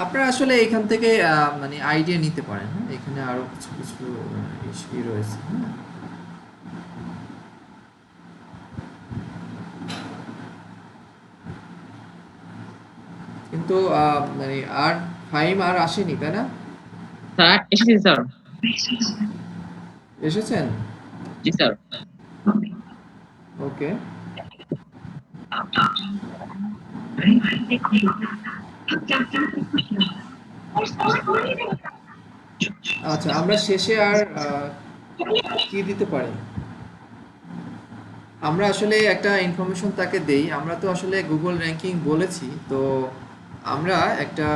আপনারা আসলে এখান থেকে মানে আইডিয়া নিতে পারেন। হ্যাঁ, এখানে আরো কিছু কিছু ই রয়েছে। হ্যাঁ, কিন্তু মানে আর ফাইম আর আসেনি, তাই না? স্যার এসেছি স্যার। এসেছেন? জি স্যার। ওকে। আচ্ছা, আমরা শেষে আর কি দিতে পারি? আমরা আসলে একটা ইনফরমেশন তাকে দেই। আমরা তো আসলে গুগল র্যাঙ্কিং বলেছি, তো আমরা একটা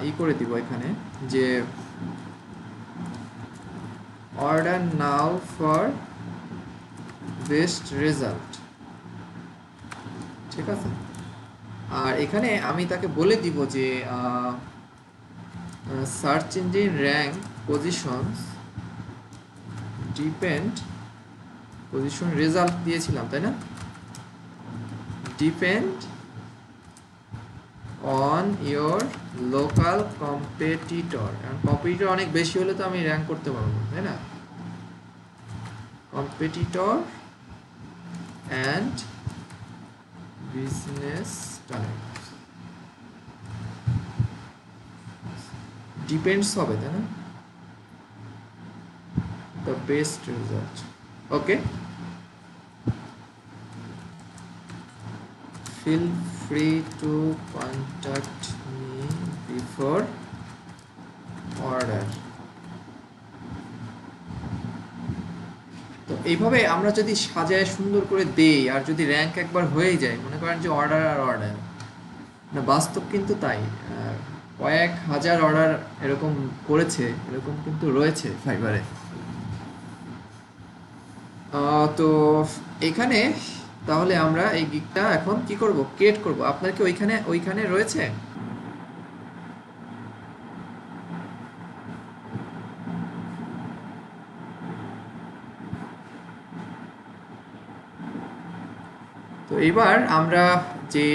ই করে দিব এখানে যে order now for best result, ঠিক আছে? আর এখানে আমি তাকে বলে দিব যে search engine rank positions depend, position result দিয়েছিলাম তাই না, depend on your local competitor. Competitor অনেক বেশি হলে তো আমি র্যাঙ্ক করতে পারবো, তাই না? Competitor and business time depends হবে, তাই না? The best result. Okay, feel free to contact me before order. তো এইভাবে আমরা যদি সাজায় সুন্দর করে দেই আর যদি র্যাঙ্ক একবার হয়ে যায়, মনে করেন যে অর্ডার আর অর্ডার, না বাস্তব কিন্তু তাই, কয়েক হাজার অর্ডার এরকম করেছে, এরকম কিন্তু রয়েছে ফাইবারে। তো এখানে তাহলে আমরা এই গিগটা এখন কি করব, ক্রিয়েট করব। আপনার কি ওইখানে রয়েছে? তো এবার আমরা যে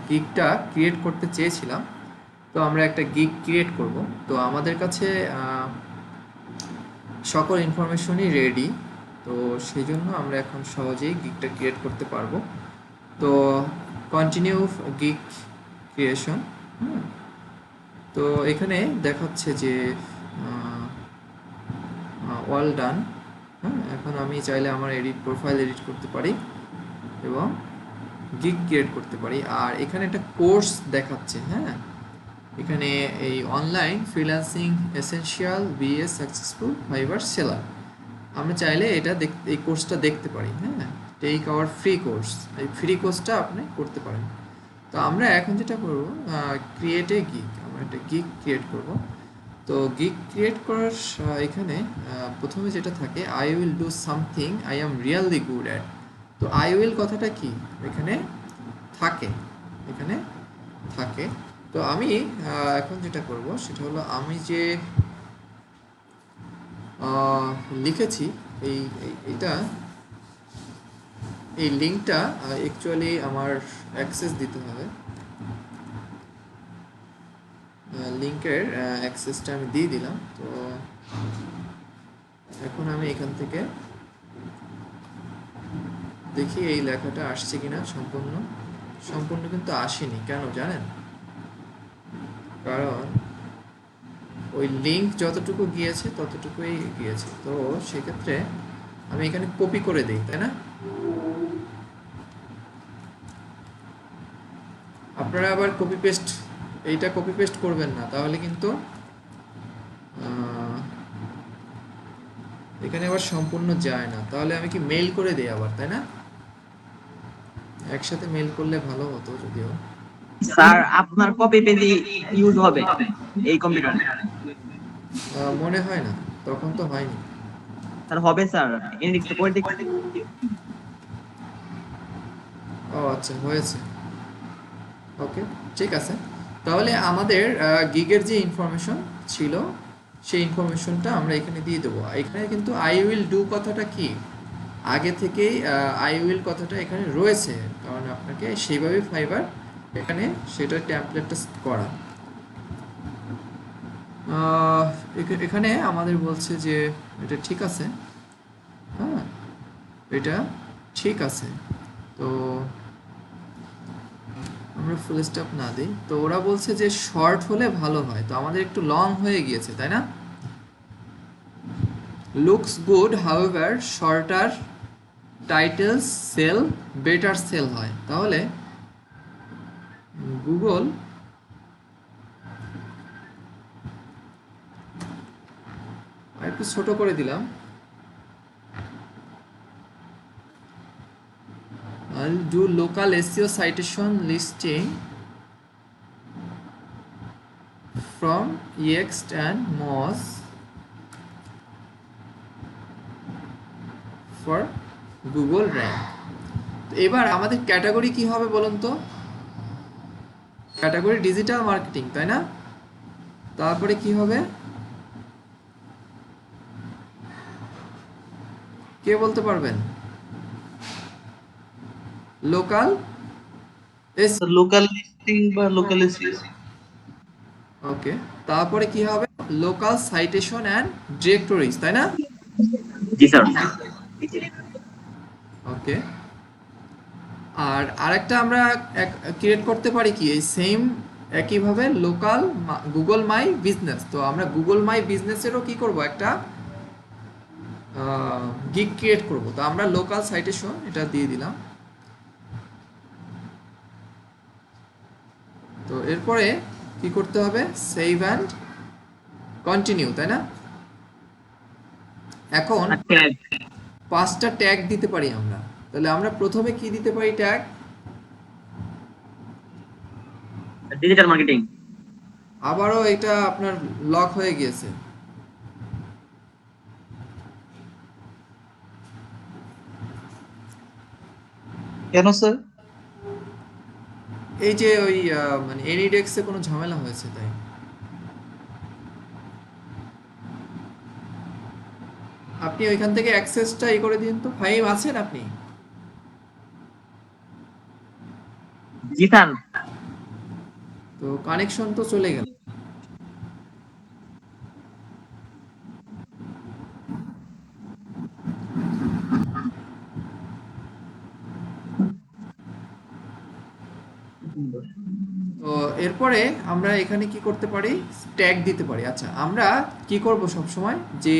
গিগটা ক্রিয়েট করতে চেয়েছিলাম, তো আমরা একটা গিগ ক্রিয়েট করব। তো আমাদের কাছে সকল ইনফরমেশনই রেডি, তো সেই জন্য আমরা এখন সহজেই গিগটা ক্রিয়েট করতে পারবো। তো কন্টিনিউ গিগ ক্রিয়েশন। তো এখানে দেখাচ্ছে যে অল ডান। হ্যাঁ, এখন আমি চাইলে আমার প্রোফাইল এডিট করতে পারি এবং গিগ ক্রিয়েট করতে পারি। আর এখানে একটা কোর্স দেখাচ্ছে। হ্যাঁ, এখানে এই online freelancing essential BS successful fibre seller, আমরা চাইলে এটা এই কোর্সটা দেখতে পারি। হ্যাঁ, টেক আওয়ার ফ্রি কোর্স, এই ফ্রি কোর্সটা আপনি করতে পারেন। তো আমরা এখন যেটা করব, ক্রিয়েট এ গিগ, আমরা একটা গিগ ক্রিয়েট করব। তো গিগ ক্রিয়েট করার এখানে প্রথমে যেটা থাকে, I will do something I am really good at. তো আই উইল কথাটা কি এখানে থাকে, এখানে থাকে। তো আমি এখন যেটা করব সেটা হলো, আমি যে লিখেছি এইটা, এই লিঙ্কটা অ্যাকচুয়ালি আমার অ্যাক্সেস দিতে হবে। লিঙ্কের অ্যাক্সেসটা আমি দিয়ে দিলাম। তো এখন আমি এখান থেকে দেখি এই লেখাটা আসছে কিনা। সম্পূর্ণ কিন্তু আসেনি। কেন জানেন? কারণ ওই লিঙ্ক যতটুকু গিয়েছে ততটুকুই গিয়েছে। তো সেক্ষেত্রে আমি এখানে কপি করে দিই, তাই না? আপনারা আবার এইটা কপি পেস্ট করবেন না, তাহলে কিন্তু এখানে আবার সম্পূর্ণ যায় না। তাহলে আমি কি মেইল করে দিই আবার, তাই না? একসাথে মেইল করলে ভালো হতো যদিও। স্যার আপনার কপি পেজ ইউজ হবে এই কম্পিউটারে? মনে হয় না, তখন তো হয়নি। স্যার হবে স্যার, ইনডিক্স করে দেখুন। ও আচ্ছা, হয়েছে। ওকে, ঠিক আছে। তাহলে আমাদের গিগের যে ইনফরমেশন ছিল সেই ইনফরমেশনটা আমরা এখানে দিয়ে দেবো। এখানে কিন্তু আই উইল ডু কথাটা কি আগে থেকেই আই উইল কথাটা এখানে রয়েছে, কারণ আপনাকে সেইভাবে ফাইবার এখানে সেটা ট্যাম্পলেটটা করা। এখানে আমাদের বলছে যে এটা ঠিক আছে, হ্যাঁ এটা ঠিক আছে। তো আমরা ফুল স্টপ না দিই, তো ওরা বলছে যে শর্ট হলে ভালো হয়, তো আমাদের একটু লং হয়ে গিয়েছে তাই না? Looks good however shorter titles sell better sell হয়। তাহলে গুগল একটু ছোট করে দিলাম, I'll do local SEO citation listing from Yext and Moz for Google Rank. তো এবার আমাদের ক্যাটাগরি কি হবে বলুন তো? ক্যাটাগরি ডিজিটাল মার্কেটিং, তাই না? তারপরে কি হবে কে বলতে পারবেন? লোকাল লোকাল লিস্টিং বা লোকাল এসইও। ওকে, তারপরে কি হবে? লোকাল সাইটেশন অ্যান্ড ডিরেক্টরিজ, তাই না? জি স্যার। ওকে, আর আরেকটা আমরা ক্রিয়েট করতে পারি কি এই সেম একইভাবে লোকাল গুগল মাই বিজনেস। তো আমরা গুগল মাই বিজনেসেরও কি করব একটা গিগ ক্রিয়েট করব। তো আমরা লোকাল সাইটেশন এটা দিয়ে দিলাম। তো এরপরে কি করতে হবে? সেভ অ্যান্ড কন্টিনিউ, তাই না? এখন 5টা ট্যাগ দিতে পারি আমরা। তাহলে আমরা প্রথমে কি দিতে পারি ট্যাগ? Digital marketing. আবারও এটা আপনার লক হয়ে গিয়েছে। কেন স্যার? এই যে ওই মানে এনিডেক্সে কোনো ঝামেলা হয়েছে তাই। আপনি ওইখান থেকে অ্যাক্সেসটা করে দিন তো। ফাইভ আছেন আপনি? জি স্যার। তো কানেকশন তো চলে গেল। তো এরপরে আমরা এখানে কি করতে পারি? ট্যাগ দিতে পারি। আচ্ছা, আমরা কি করব সব সময় যে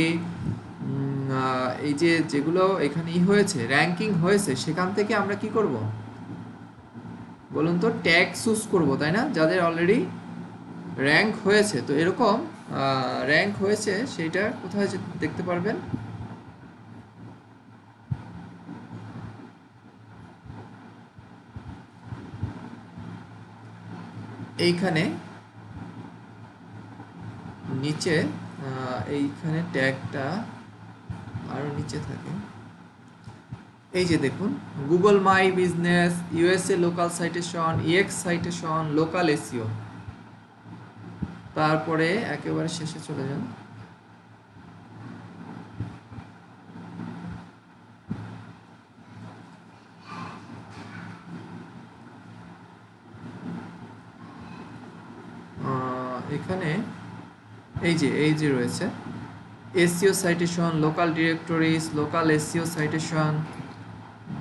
এই যে যেগুলো এখানে হয়েছে র্যাঙ্কিং হয়েছে সেখান থেকে আমরা কি করব বলুন তো? ট্যাগ চুজ করব, তাই না? যাদের অলরেডি র্যাঙ্ক হয়েছে। তো এরকম র্যাঙ্ক হয়েছে সেইটা কোথায় দেখতে পারবেন? এইখানে নিচে এইখানে ট্যাগটা আরো নিচে থাকে। এই যে দেখুন, Google my business, USA local citation, EX citation, local SEO. তারপরে একেবারে শেষে চলে যান। এখানে এই যে রয়েছে SEO citation, local directories, local SEO citation,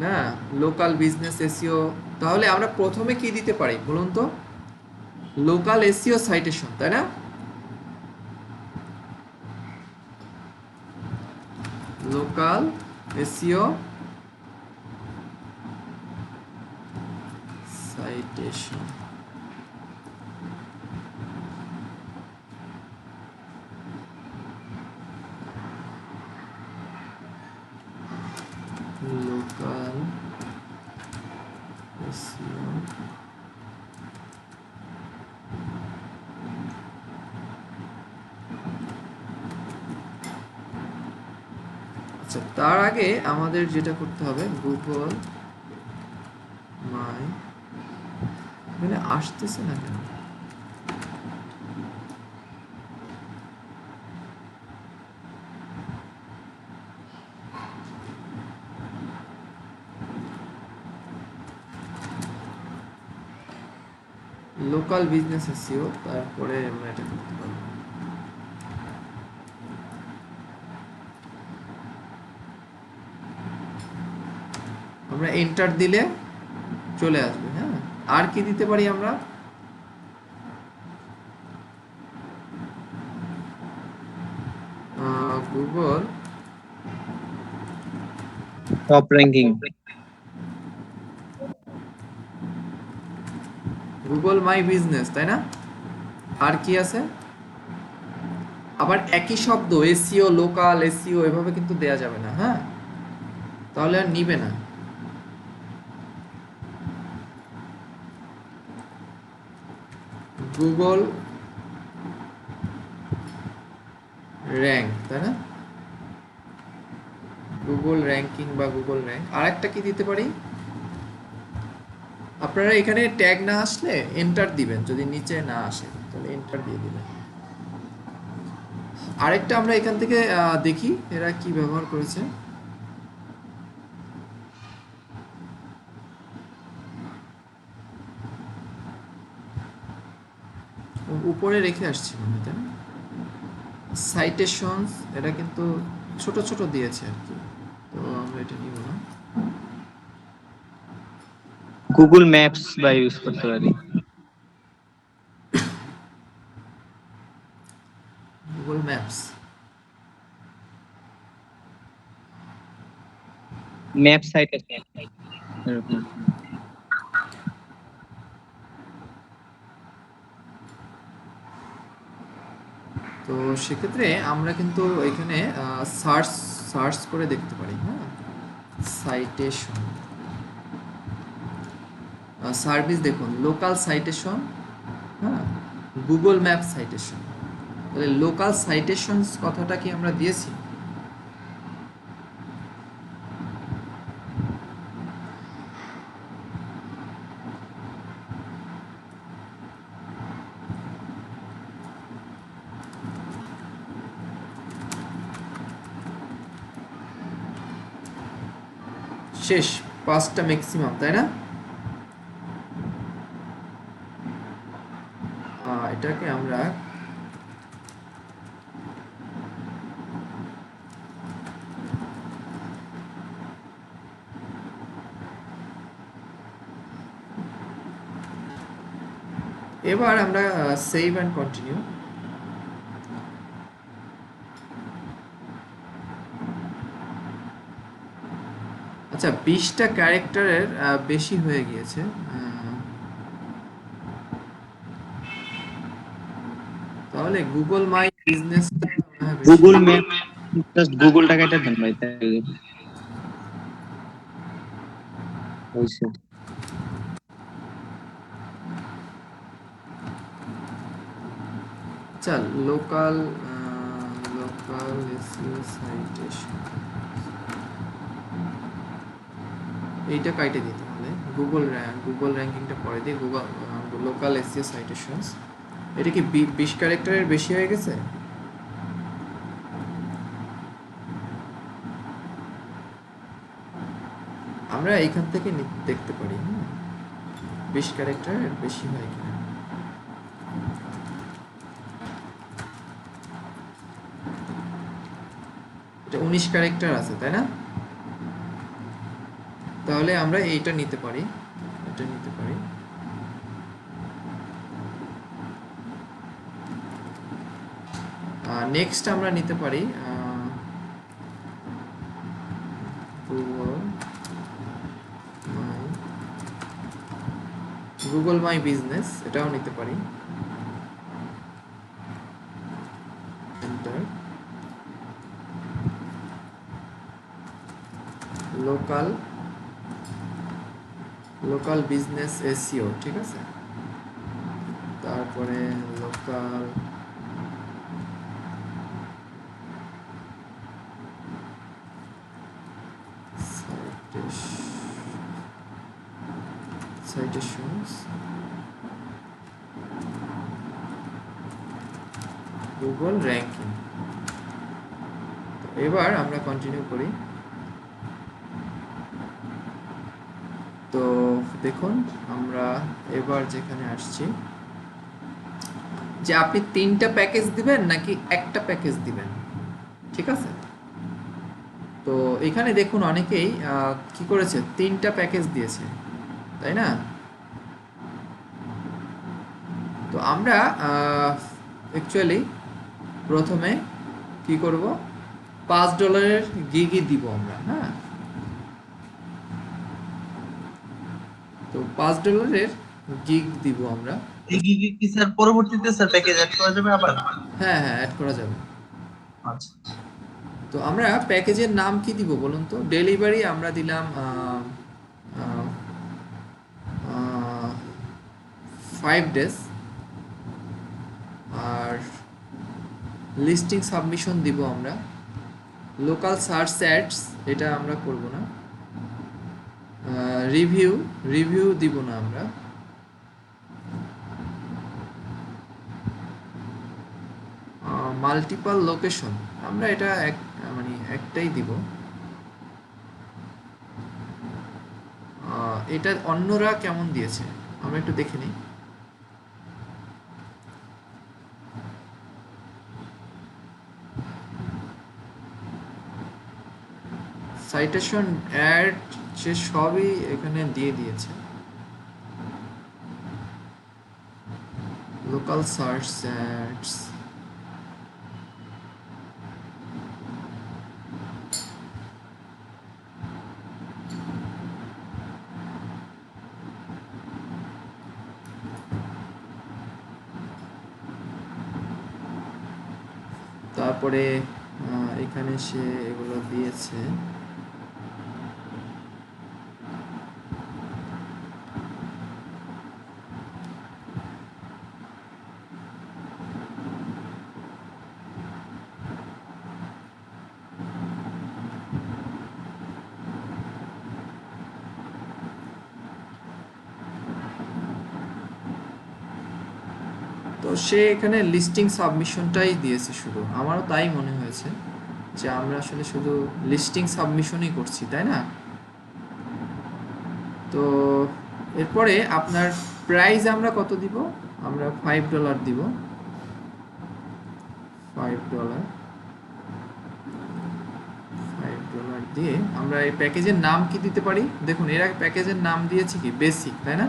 না লোকাল বিজনেস এসইও। তাহলে আমরা প্রথমে কি দিতে পারি বলুন তো? লোকাল এসইও সাইটেশন, তাই না? Local SEO citation. Local SEO আচ্ছা, তার আগে আমাদের যেটা করতে হবে গুগল মাই এখানে আসতেছে না কেন? লোকাল বিজনেস এসইও, তারপরে আমরা এটা করতে পারবো। আমরা এন্টার দিলে চলে আসবে। হ্যাঁ, আর কি দিতে পারি আমরা? Google top ranking, Google my business, তাই না? আর কি আছে? আবার একই শব্দ এসইও, লোকাল এসইও এভাবে কিন্তু দেয়া যাবে না। হ্যাঁ, তাহলে আর নিবে না। গুগল র্যাঙ্ক, তাই না? গুগল র্যাঙ্কিং বা গুগল র্যাঙ্ক। আর একটা কি দিতে পারি? আপনারা এখানে ট্যাগ না আসলে এন্টার দিবেন, যদি নিচে না আসে তাহলে এন্টার দিয়ে দিবেন। আরেকটা আমরা এখান থেকে দেখি এরা কি ব্যবহার করেছে। উপরে রেখে আসছি মনে হয়, তাই না? সাইটেশনস, এটা কিন্তু ছোট ছোট দিয়েছে আর কি, তো আমরা এটা নিব না। গুগল ম্যাপস বা ইউজ করতে পারি। গুগল ম্যাপস, ম্যাপ সাইট আছে এরকম। তো সেক্ষেত্রে আমরা কিন্তু এখানে সার্চ সার্চ করে দেখতে পারি। হ্যাঁ, সাইটেশন সার্ভিস, দেখুন লোকাল সাইটেশন, হ্যাঁ, গুগল ম্যাপ সাইটেশন। তাহলে লোকাল সাইটেশনস কথাটা কি আমরা দিয়েছি? শেষ, 5টা ম্যাক্সিমাম, তাই না? এটাকে আমরা এবার আমরা সেভ অ্যান্ড কন্টিনিউ। আচ্ছা, 20টা ক্যারেক্টারের বেশি হয়ে গিয়েছে। তাহলে Google my business, Google map, just গুগলটা কেটে দেন ভাই, তাই হইছে। আচ্ছা, লোকাল লোকাল এসইও সাইটেশন, এইটা কাইটে দিতে হবে। গুগল র্যাঙ্কিংটা পরে দিয়ে গুগল লোকাল এসইও সাইটেশনস। এটা কি 20 ক্যারেক্টারের বেশি হয়ে গেছে? আমরা এখান থেকে দেখতে পারি। হ্যাঁ, 20 ক্যারেক্টারের বেশি হয় কিনা। এটা 19 ক্যারেক্টার আছে, তাই না? তাহলে আমরা এইটা নিতে পারি, এটা নিতে পারি। নেক্সট আমরা নিতে পারি গুগল মাই বিজনেস, এটাও নিতে পারি। এন্টার। লোকাল বিজনেস এসইও, ঠিক আছে। তারপরে লোকাল citations গুগল র্যাঙ্কিং। এবার আমরা কন্টিনিউ করি। তো দেখুন আমরা এবার যেখানে আসছি, যে আপনি 3টা প্যাকেজ দিবেন নাকি একটা প্যাকেজ দিবেন, ঠিক আছে? তো এখানে দেখুন অনেকেই কি করেছে, 3টা প্যাকেজ দিয়েছে, তাই না? তো আমরা অ্যাকচুয়ালি প্রথমে কি করব, $5 গিগই দিব আমরা, হ্যাঁ। তো $5 গিগ দিব আমরা। এই কি স্যার পরবর্তীতে স্যার প্যাকেজ অ্যাড করা যাবে আবার? হ্যাঁ হ্যাঁ, অ্যাড করা যাবে। আচ্ছা, তো আমরা প্যাকেজের নাম কি দিব বলুন তো? ডেলিভারি আমরা দিলাম 5 days, আর লিস্টিং সাবমিশন দিব আমরা। লোকাল সার্চ অ্যাডস এটা আমরা করব না। রিভিউ দিব না আমরা। মাল্টিপল লোকেশন আমরা এটা মানে একটাই দিব। এটা অন্যরা কেমন দিয়েছে আমরা একটু দেখে নিই। সাইটেশন অ্যাড সে সবই এখানে দিয়ে দিয়েছে। লোকাল সার্চ অ্যাডস, তারপরে এখানে সে এগুলো দিয়েছে। তো সে এখানে লিস্টিং সাবমিশনটাই দিয়েছে শুধু, আমারও তাই মনে হয়েছে যে আমরা আসলে শুধু লিস্টিং সাবমিশনই করছি, তাই না? তো এরপরে আপনার প্রাইস আমরা কত দিব? আমরা $5 দিব। $5 দিয়ে আমরা এই প্যাকেজের নাম কি দিতে পারি? দেখুন এর আগে প্যাকেজের নাম দিয়েছি কি বেসিক, তাই না?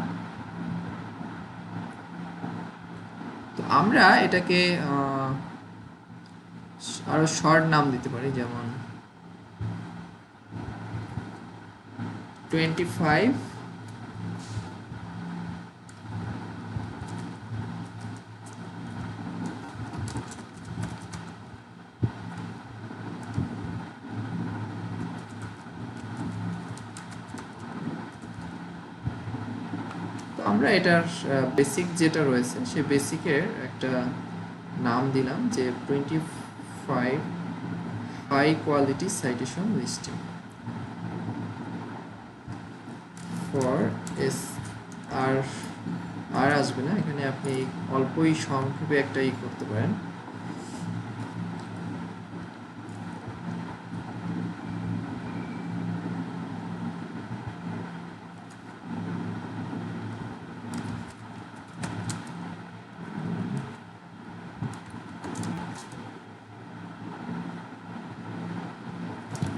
তো আমরা এটাকে আরো শর্ট নাম দিতে পারি, যেমন 25 আমরা এটার বেসিক যেটা রয়েছে সেই বেসিকের একটা নাম দিলাম যে 25 high quality citation listing for S. আর আসবে না এখানে, আপনি অল্পই সংক্ষেপে একটা করতে পারেন।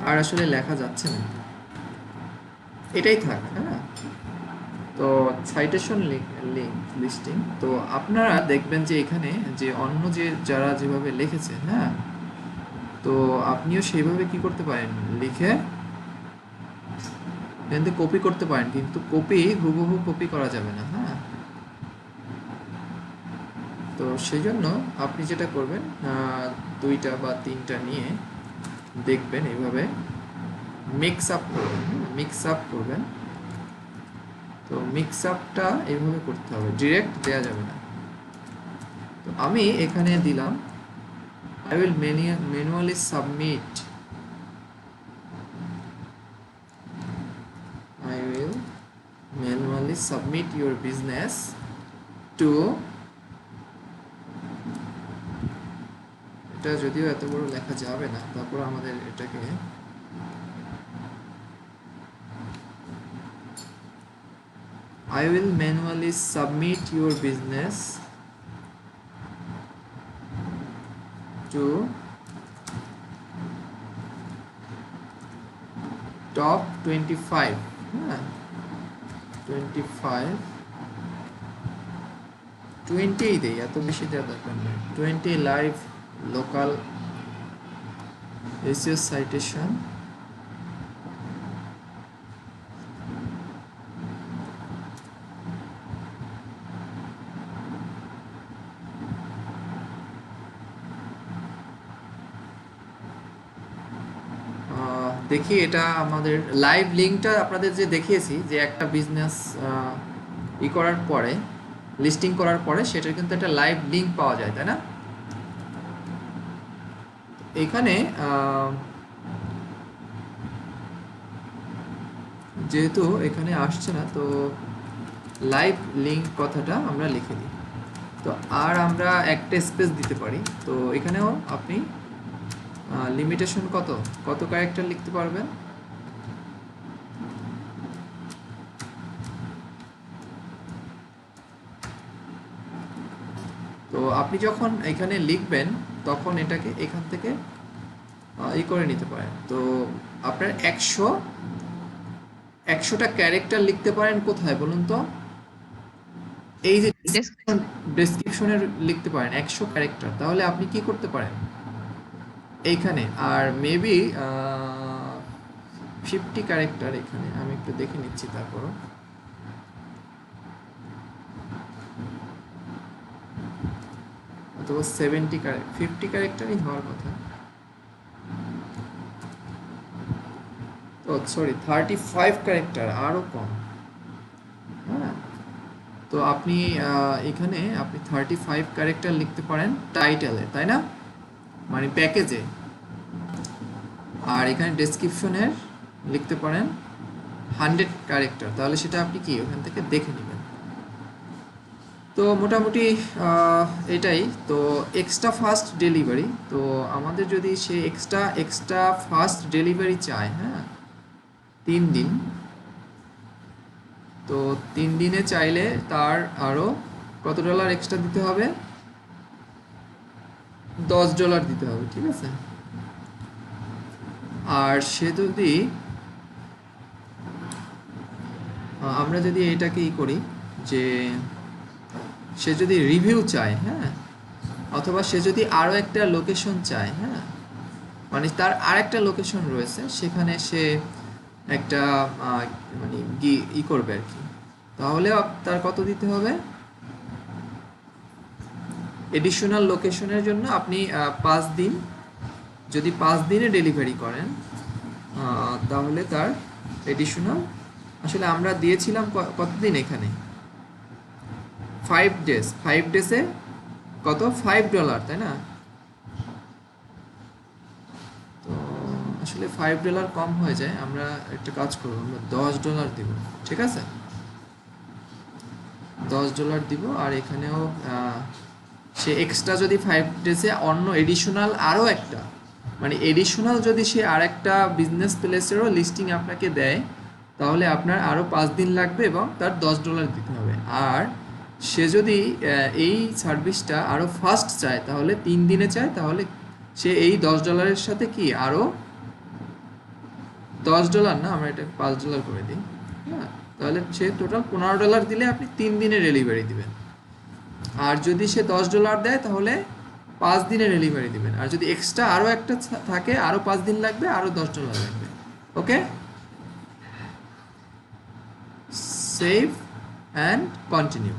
আর আসলে লেখা যাচ্ছে না, এটাই থাক, হ্যাঁ। তো সাইটেশন লিঙ্ক লিস্টিং, তো আপনারা দেখবেন যে এখানে যে অন্য যে যারা যেভাবে লিখেছে, হ্যাঁ, তো আপনিও সেইভাবে কি করতে পারেন, লিখে কিন্তু কপি করতে পারেন, কিন্তু কপি হুবহু কপি করা যাবে না, হ্যাঁ। তো সেই জন্য আপনি যেটা করবেন, 2টা বা 3টা নিয়ে দেখবেন এইভাবে মিক্স আপ করবেন। তো মিক্স আপটা এইভাবে করতে হবে, ডিরেক্ট দেয়া যাবে না। তো আমি এখানে দিলাম I will manually submit your business to এটা যদিও এত বড় লেখা যাবে না, তারপর আমাদের এটাকে I will manually submit your business to top 25, হ্যাঁ 25 20 দেই, এত বেশি দেওয়া দরকার নেই। 20 লাইভ লোকাল SEO citation দেখি এটা আমাদের লাইভ লিঙ্কটা আপনাদের যে দেখিয়েছি যে একটা বিজনেস ই করার পরে লিস্টিং করার পরে সেটার কিন্তু একটা লাইভ লিঙ্ক পাওয়া যায়, তাই না? এখানে যেহেতু এখানে আসছে না, তো লাইভ লিঙ্ক কথাটা আমরা লিখে দিই। তো আর আমরা একটা স্পেস দিতে পারি। তো এখানেও আপনি লিমিটেশন কত ক্যারেক্টার লিখতে পারবেন? তো আপনি যখন এখানে লিখবেন তখন এটাকে এখান থেকে ই করে নিতে পারেন। তো আপনার 100টা ক্যারেক্টার লিখতে পারেন কোথায় বলুন তো? এই যে ডেসক্রিপশনে লিখতে পারেন 100 ক্যারেক্টার। তাহলে আপনি কি করতে পারেন এইখানে, আর মেবি 50 ক্যারেক্টার এখানে আমি একটু দেখে নিচ্ছি, তারপর অথবা 50 ক্যারেক্টারই হওয়ার কথা। তো সরি 35 ক্যারেক্টার, আরও কম। হ্যাঁ, তো আপনি এখানে আপনি 35 ক্যারেক্টার লিখতে পারেন টাইটেলে, তাই না? মানে প্যাকেজে। আর এখানে ডেসক্রিপশনের লিখতে পারেন 100 ক্যারেক্টার। তাহলে সেটা আপনি কি ওখান থেকে দেখে নেবেন। তো মোটামুটি এটাই। তো এক্সট্রা ফাস্ট ডেলিভারি, তো আমাদের যদি সে এক্সট্রা ফাস্ট ডেলিভারি চায়, হ্যাঁ 3 দিন, তো 3 দিনে চাইলে তার আরও কত ডলার এক্সট্রা দিতে হবে? $10 দিতে হবে, ঠিক আছে? আর সে যদি আমরা যদি এটাকে করি যে সে যদি রিভিউ চায়, হ্যাঁ, অথবা সে যদি আরও একটা লোকেশন চায়, হ্যাঁ, মানে তার আর একটা লোকেশন রয়েছে, সেখানে সে একটা মানে করবে আর কি, তাহলে তার কত দিতে হবে? এডিশনাল লোকেশনের জন্য আপনি 5 দিন, যদি 5 দিনে ডেলিভারি করেন তাহলে তার এডিশনাল, আসলে আমরা দিয়েছিলাম কতদিন এখানে 5 ডেজ, 5 ডেজে কত? $5, তাই না? তো আসলে $5 কম হয়ে যায়, আমরা একটা কাজ করবো, আমরা $10 দিব, ঠিক আছে? $10 দিব। আর এখানেও সে এক্সট্রা যদি 5 ডেজে অন্য এডিশনাল আরও একটা, মানে এডিশনাল যদি সে আর একটা বিজনেস প্লেসেরও লিস্টিং আপনাকে দেয়, তাহলে আপনার আরও 5 দিন লাগবে এবং তার $10 দিতে হবে। আর সে যদি এই সার্ভিসটা আরও ফাস্ট চায়, তাহলে 3 দিনে চায়, তাহলে সে এই $10 সাথে কি আরও $10 না, আমরা এটা $5 করে দিই, হ্যাঁ, তাহলে সে টোটাল $15 দিলে আপনি 3 দিনে ডেলিভারি দিবেন। আর যদি সে $10 দেয় তাহলে 5 দিনে ডেলিভারি দিবেন। আর যদি এক্সট্রা আরও একটা থাকে, আরও 5 দিন লাগবে, আরও $10 লাগবে। ওকে, সেভ অ্যান্ড কন্টিনিউ।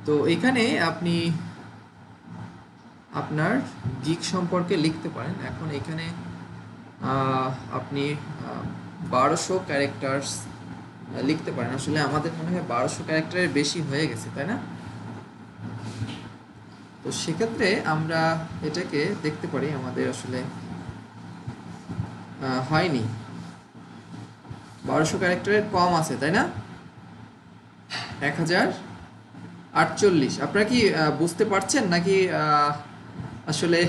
তো এখানে আপনি আপনার গিগ সম্পর্কে লিখতে পারেন। এখন এখানে আপনি 1200 ক্যারেক্টার্স লিখতে পারেন। আসলে আমাদের মনে হয় 1200 ক্যারেক্টারের বেশি হয়ে গেছে, তাই না? তো সেক্ষেত্রে আমরা এটাকে দেখতে পারি, আমাদের আসলে হয়নি, 1200 ক্যারেক্টারের কম আছে, তাই না? 1000 48। আপনারা কি বুঝতে পারছেন নাকি আসলে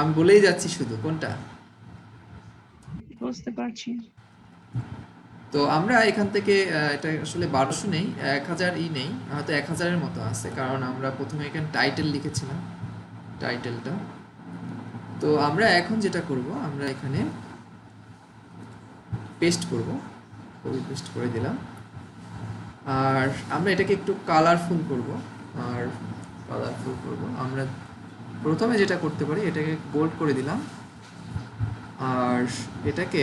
আমি বলেই যাচ্ছি শুধু কোনটা? বুঝতে পারছি। তো আমরা এখান থেকে এটা আসলে 1200 নেই, 1000 নেই, হয়তো 1000-এর মতো আছে, কারণ আমরা প্রথমে এখানে টাইটেল লিখেছিলাম, টাইটেলটা। তো আমরা এখন যেটা করব, আমরা এখানে পেস্ট করব, কপি পেস্ট করে দিলাম। আর আমরা এটাকে একটু কালারফুল করব, আর কালারফুল করব আমরা প্রথমে যেটা করতে পারি, এটাকে বোল্ড করে দিলাম, আর এটাকে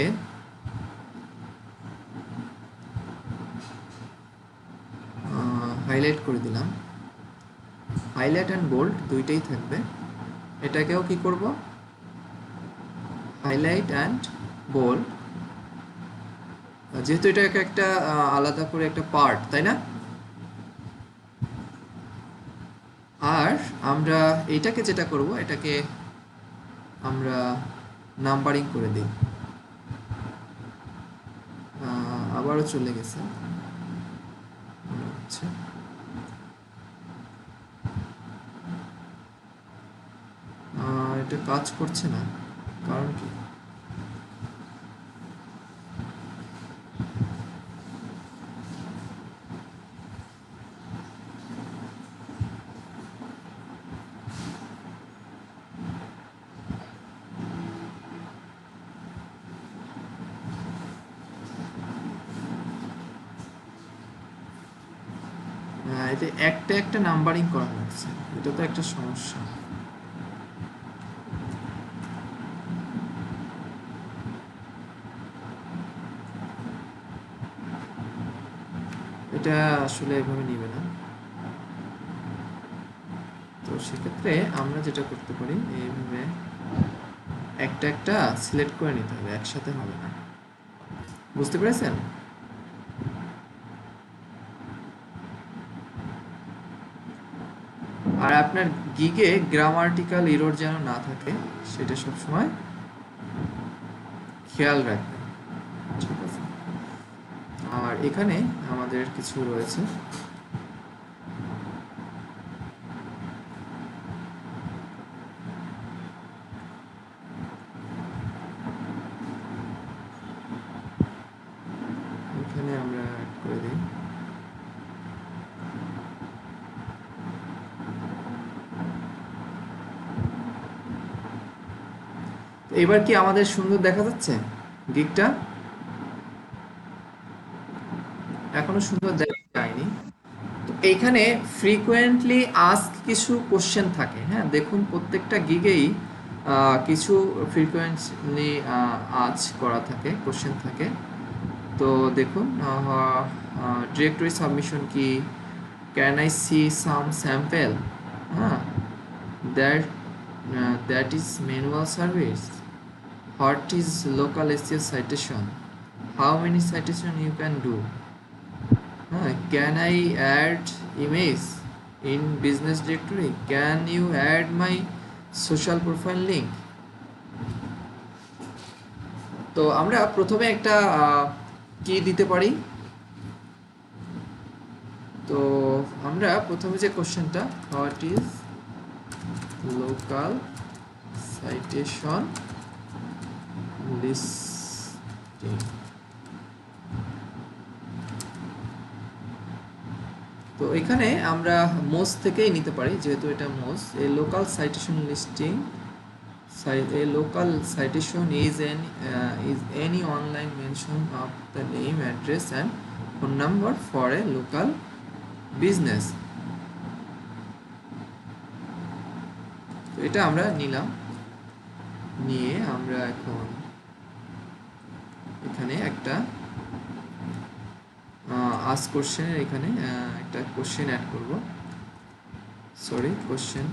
হাইলাইট করে দিলাম। হাইলাইট অ্যান্ড বোল্ড দুইটাই থাকবে। এটাকেও কি করব, হাইলাইট অ্যান্ড বোল্ড, যেহেতু এটা একটা আলাদা করে একটা পার্ট, তাই না? আর আমরা এইটাকে যেটা করব, এটাকে আমরা নাম্বারিং করে দিই। আবারও চলে গেছে মনে হচ্ছে। এটা কাজ করছে না, কারণ কি? এতে একটা একটা নাম্বারিং করা লাগছে, এটা তো একটা সমস্যা। এটা আসলে এভাবে নিবে না। তো সেক্ষেত্রে আমরা যেটা করতে পারি, এইভাবে একটা একটা সিলেক্ট করে নিতে হবে, একসাথে হবে না। বুঝতে পেরেছেন? আর আপনার গিগে গ্রামাটিক্যাল এরর যেন না থাকে, সেটা সবসময় খেয়াল রাখবেন, ঠিক আছে? আর এখানে আমাদের কিছু রয়েছে, এখানে আমরা অ্যাড করে দিই। এবার কি আমাদের সুন্দর দেখা যাচ্ছে গিগটা? এখনো সুন্দর দেখা যায়নি। তো এইখানে ফ্রিকোয়েন্টলি আস্ক কিছু কোশ্চেন থাকে, হ্যাঁ দেখুন প্রত্যেকটা গিগেই কিছু ফ্রিকোয়েন্টলি আজ করা থাকে, কোশ্চেন থাকে। তো দেখুন, ডিরেক্টরি সাবমিশন কি, can I see some sample, হ্যাঁ that is manual service, what is local ACS citation, how many citation you can do, can I add image in business directory, can you add my social profile link? তো আমরা প্রথমে একটা কি দিতে পারি। তো আমরা প্রথমে যে কোশ্চেনটা, what is local citation listing, তো এখানে আমরা মোজ থেকেই নিতে পারি, যেহেতু এটা Moz. A local citation listing, a local citation is any online mention of the name, address and phone number for a local business. তো এটা আমরা নিলাম, নিয়ে আমরা এখন এখানে একটা আস্ক কোশ্চেনের এখানে একটা কোশ্চেন অ্যাড করব, sorry question,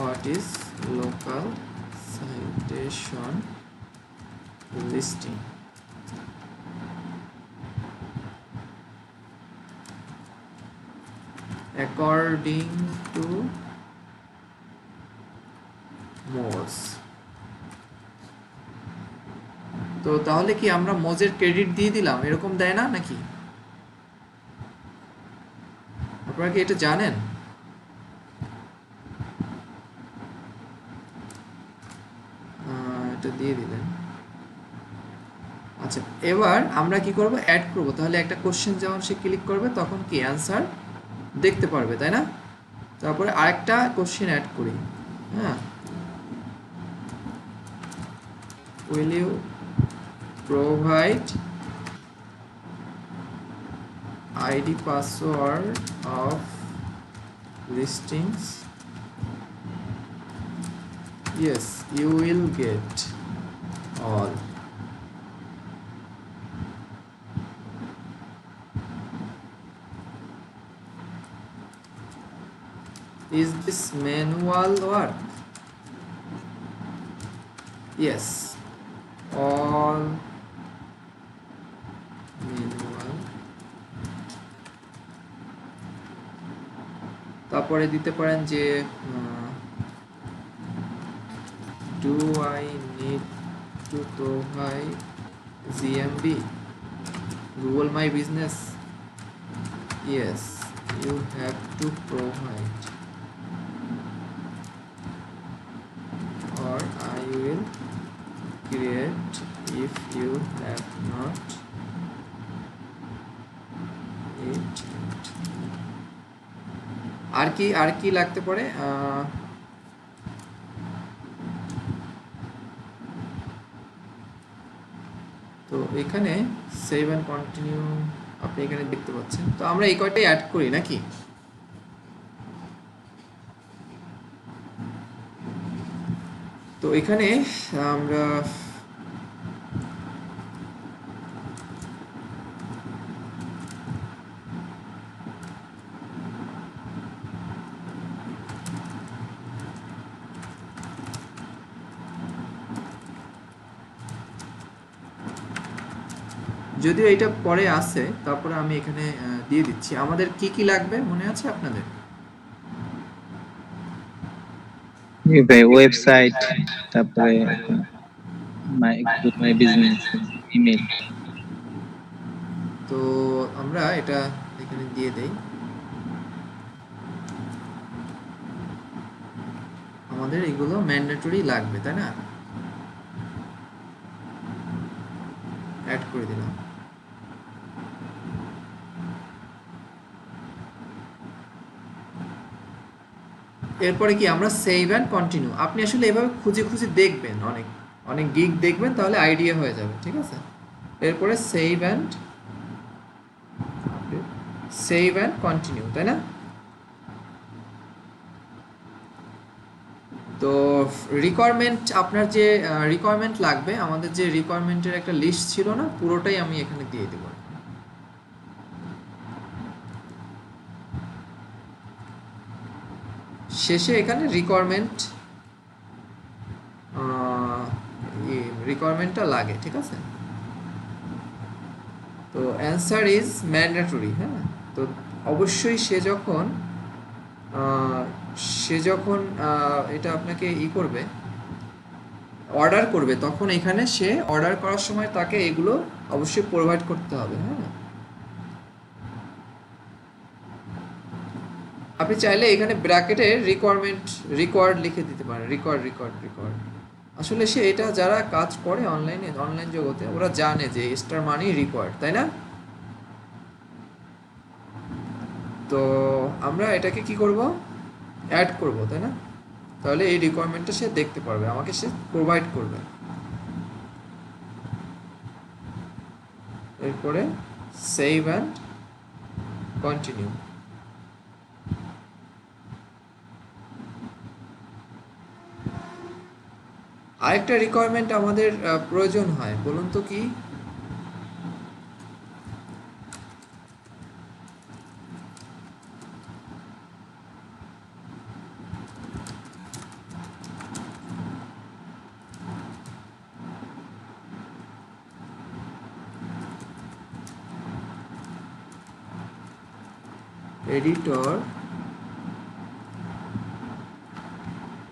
what is local citation listing, according to Moz। তো তাহলে কি আমরা মোজের ক্রেডিট দিয়ে দিলাম, এরকম দেয় না নাকি? আপনারা কি এটা জানেন? এটা দিয়ে দিলেন। আচ্ছা, এবার আমরা কি করব, অ্যাড করব। তাহলে একটা কোশ্চেন যখন সে ক্লিক করবে তখন কি অ্যান্সার দেখতে পারবে, তাই না? তারপরে আরেকটা কোশ্চেন অ্যাড করি। হ্যাঁ, will you provide ID password of listings? Yes, you will get all. Is this manual work? Yes, all manual. তারপরে দিতে পারেন যে do I need to provide GMB, Google My Business? Yes, you have to provide, or I will create if you have not it. আর কি লাগতে পারে? তো এখানে সেভ এন্ড কন্টিনিউ আপনি এখানে দেখতে পাচ্ছেন। তো আমরা এই কয়টাই অ্যাড করি নাকি? তো এখানে আমরা যদিও এটা পরে আসে, তারপরে আমি এখানে দিয়ে দিচ্ছি। আমাদের কি কি লাগবে মনে আছে আপনাদের? জি ভাই, ওয়েবসাইট, তারপরে মাই বিজনেস, ইমেল। তো আমরা এটা এখানে দিয়ে দেই। আমাদের এগুলো ম্যান্ডেটরি লাগবে, তাই না? অ্যাড করে দিলাম। এরপরে কি আমরা সেভ অ্যান্ড কন্টিনিউ। আপনি আসলে এভাবে খুঁজে খুঁজে দেখবেন, অনেক অনেক গিগ দেখবেন, তাহলে আইডিয়া হয়ে যাবে, ঠিক আছে? এরপরে সেভ অ্যান্ড কন্টিনিউ, তাই না? তো রিকোয়ারমেন্ট, আপনার যে রিকোয়ারমেন্ট লাগবে, আমাদের যে রিকোয়ারমেন্টের একটা লিস্ট ছিল না, পুরোটাই আমি এখানে দিয়ে দেব। শেষে এখানে রিকোয়ারমেন্টটা লাগে, ঠিক আছে? তো অ্যান্সার ইজ ম্যান্ডেটরি। হ্যাঁ, তো অবশ্যই সে যখন এটা আপনাকে করবে, অর্ডার করবে, তখন এখানে সে অর্ডার করার সময় তাকে এগুলো অবশ্যই প্রোভাইড করতে হবে। হ্যাঁ, আপনি চাইলে এখানে ব্র্যাকেটে রিকোয়ার্ড লিখে দিতে পারেন। রিকোয়ার্ড। আসলে সে এটা যারা কাজ করে অনলাইন জগতে, ওরা জানে যে স্টার মানি রিকোয়ার্ড, তাই না? তো আমরা এটাকে কি করব, অ্যাড করব, তাই না? তাহলে এই রিকোয়ারমেন্টটা সে দেখতে পারবে, আমাকে সে প্রোভাইড করবে। এরপরে সেভ অ্যান্ড কন্টিনিউ। আরেকটা রিকোয়ারমেন্ট আমাদের প্রয়োজন হয়, বলুন তো কি?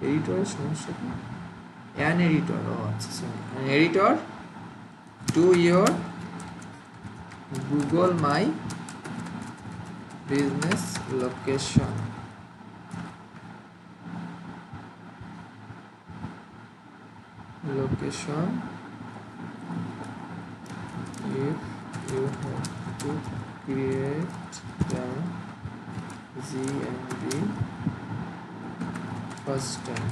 এডিটরের সমস্যা কি? অ্যান এডিটর, আচ্ছা sorry, an editor to your Google my business location location if you have to create the GMB first time.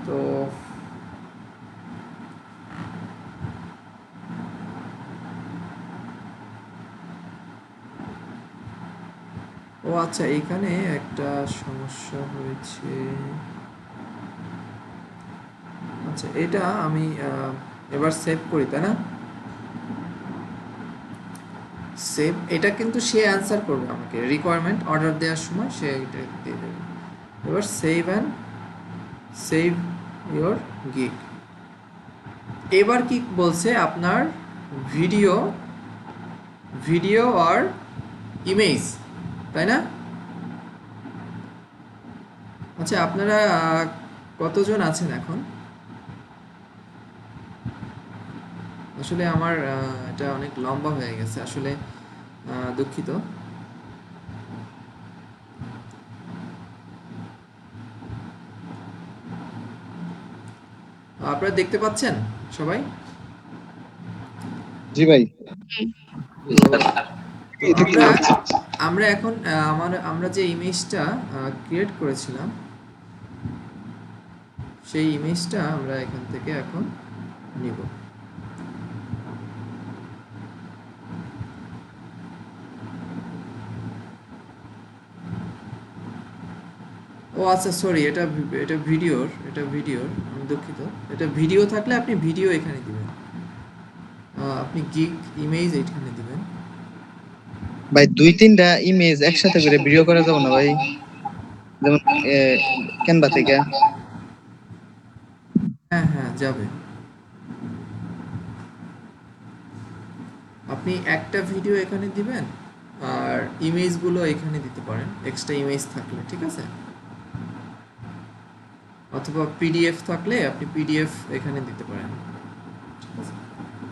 তো ও আচ্ছা, এখানে একটা সমস্যা হয়েছে। আচ্ছা, এটা আমি এবার সেভ করি, তাই না? সেভ, এটা কিন্তু সে অ্যান্সার করবে আমাকে রিকোয়ারমেন্ট অর্ডার দেওয়ার সময়, সে এটা দিয়ে দেবে। এবার সেভ ইওর গিগ। এবার কি বলছে, আপনার ভিডিও আর ইমেজ, তাই না? আচ্ছা, আপনারা কতজন আছেন এখন? আসলে আমার এটা অনেক লম্বা হয়ে গেছে, আসলে দুঃখিত। আপনারা দেখতে পাচ্ছেন সবাই? জি ভাই। আমরা এখন আমরা যে ইমেজটা ক্রিয়েট করেছিলাম, সেই ইমেজটা আমরা এখান থেকে এখন নিব। ও আচ্ছা, সরি, এটা ভিডিওর, আমি দুঃখিত। এটা ভিডিও থাকলে আপনি ভিডিও এখানে দিবেন, আপনি গিগ ইমেজ এখানে দিবেন। ভাই 2-3টা ইমেজ একসাথে করে ভিডিও করা যাবে না ভাই? যেমন ক্যানভা থেকে। হ্যাঁ হ্যাঁ, যাবে। আপনি একটা ভিডিও এখানে দিবেন আর ইমেজগুলো এখানে দিতে পারেন, এক্সট্রা ইমেজ থাকলে, ঠিক আছে? অথবা পিডিএফ থাকলে আপনি পিডিএফ এখানে দিতে পারেন, ঠিক আছে?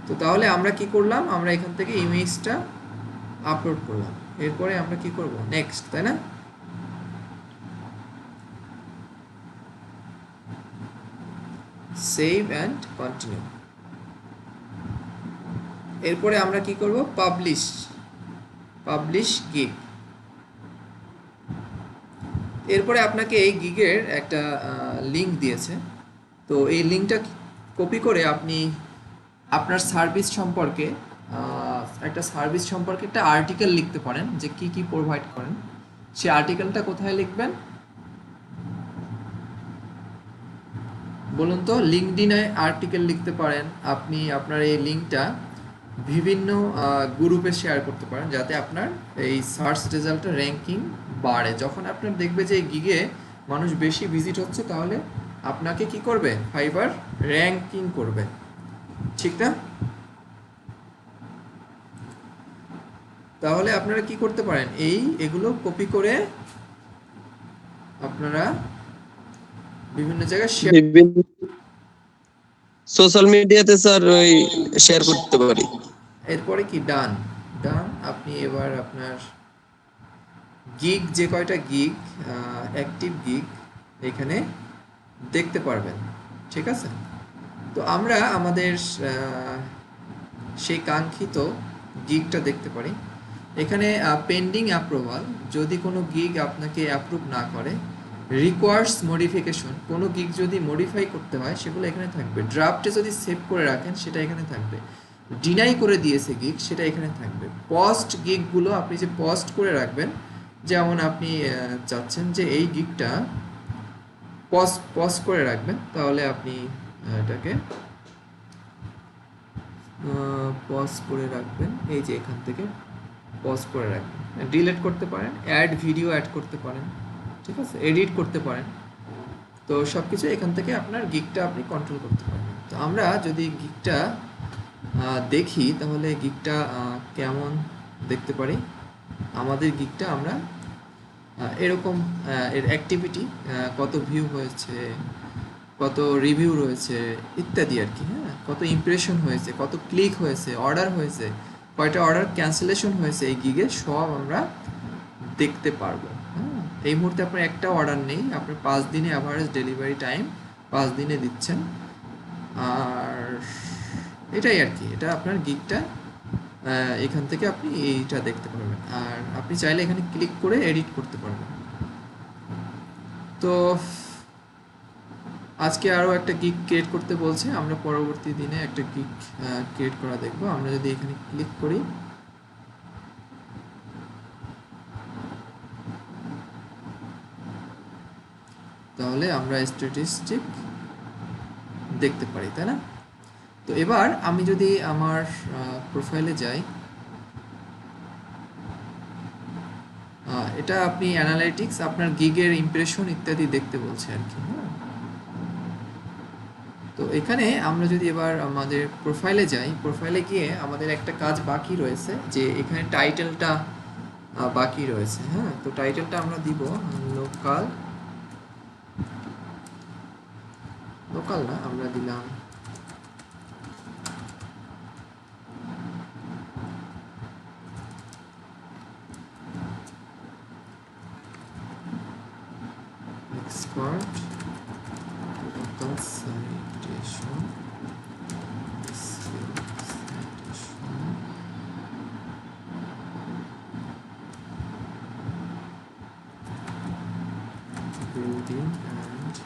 তো তাহলে আমরা কি করলাম, আমরা এখান থেকে ইমেজটা আপলোড করলাম, এরপরে আমরা কি করব, নেক্সট, তাই না? Save and continue. এরপরে আমরা কি করব, পাবলিশ গিগ। এরপরে আপনাকে এই গিগের একটা লিংক দিয়েছে, তো এই লিংকটা কপি করে আপনি আপনার সার্ভিস সম্পর্কে একটা আর্টিকেল লিখতে পারেন, যে কি কি প্রোভাইড করেন। সেই আর্টিকেলটা কোথায় লিখবেন বলুন তো? লিঙ্কডইনে আর্টিকেল লিখতে পারেন আপনি। আপনার এই লিঙ্কটা বিভিন্ন গ্রুপে শেয়ার করতে পারেন, যাতে আপনার এই সার্চ রেজাল্টের র্যাঙ্কিং বাড়ে। যখন আপনার দেখবে যে এই গিগে মানুষ বেশি ভিজিট হচ্ছে, তাহলে আপনাকে কি করবে, ফাইবার র্যাঙ্কিং করবে, ঠিক না? তাহলে আপনারা কি করতে পারেন, এগুলো কপি করে আপনারা বিভিন্ন জায়গায় শেয়ার, সোশ্যাল মিডিয়াতে স্যার ওই শেয়ার করতে পারি। এরপরে কি ডান। আপনি এবার আপনার গিগ, যে কয়টা গিগ অ্যাক্টিভ গিগ এখানে দেখতে পারবেন, ঠিক আছে? তো আমরা আমাদের সেই কাঙ্ক্ষিত গিগটা দেখতে পারি এখানে। পেন্ডিং অ্যাপ্রুভাল, যদি কোনো গিগ আপনাকে অ্যাপ্রুভ না করে, রিকোয়ার্স মডিফিকেশন, কোনো গিগ যদি মডিফাই করতে হয় সেগুলো এখানে থাকবে। ড্রাফটে যদি সেভ করে রাখেন সেটা এখানে থাকবে। ডিনাই করে দিয়েছে গিগ, সেটা এখানে থাকবে। পোস্ট গিগগুলো আপনি যে পোস্ট করে রাখবেন, যেমন আপনি চাচ্ছেন যে এই গিগটা পোস্ট করে রাখবেন, তাহলে আপনি এটাকে পোস্ট করে রাখবেন, এই যে এখান থেকে পোস্ট করে রাখবেন। ডিলিট করতে পারেন, অ্যাড ভিডিও অ্যাড করতে পারেন, ঠিক আছে? এডিট করতে পারেন। তো সব কিছু এখান থেকে আপনার গিগটা আপনি কন্ট্রোল করতে পারবেন। তো আমরা যদি গিগটা দেখি, তাহলে গিগটা কেমন দেখতে পারি। আমাদের গিগটা আমরা এরকম, এর অ্যাক্টিভিটি কত ভিউ হয়েছে, কত রিভিউ রয়েছে ইত্যাদি আর কি, হ্যাঁ, কত ইমপ্রেশন হয়েছে, কত ক্লিক হয়েছে, অর্ডার হয়েছে, কয়টা অর্ডার ক্যান্সেলেশন হয়েছে এই গিগে, সব আমরা দেখতে পারবো। হ্যাঁ, এই মুহূর্তে আপনার একটা অর্ডার নেই, আপনার 5 দিনে অ্যাভারেজ ডেলিভারি টাইম 5 দিনে দিচ্ছেন, আর এটাই আর কি, এটা আপনার গিগটা। এখান থেকে আপনি এইটা দেখতে পারবেন, আর আপনি চাইলে এখানে ক্লিক করে এডিট করতে পারবেন। তো আজকে আরও একটা গিগ ক্রিয়েট করতে বলছে, আমরা পরবর্তী দিনে একটা গিগ ক্রিয়েট করা দেখব। আমরা যদি এখানে ক্লিক করি, তাহলে আমরা স্ট্যাটিস্টিক দেখতে পারি, তাই না? তো এবার আমি যদি আমার প্রোফাইলে যাই, এটা আপনি অ্যানালাইটিক্স, আপনার গিগের ইমপ্রেশন ইত্যাদি দেখতে বলছে আর কি। হ্যাঁ, তো এখানে আমরা যদি এবার আমাদের প্রোফাইলে যাই, প্রোফাইলে গিয়ে আমাদের একটা কাজ বাকি রয়েছে, যে এখানে টাইটেলটা বাকি রয়েছে। হ্যাঁ, তো টাইটেলটা আমরা দিব লোকাল, লোকাল না, আমরা দিলাম expert local citation, building and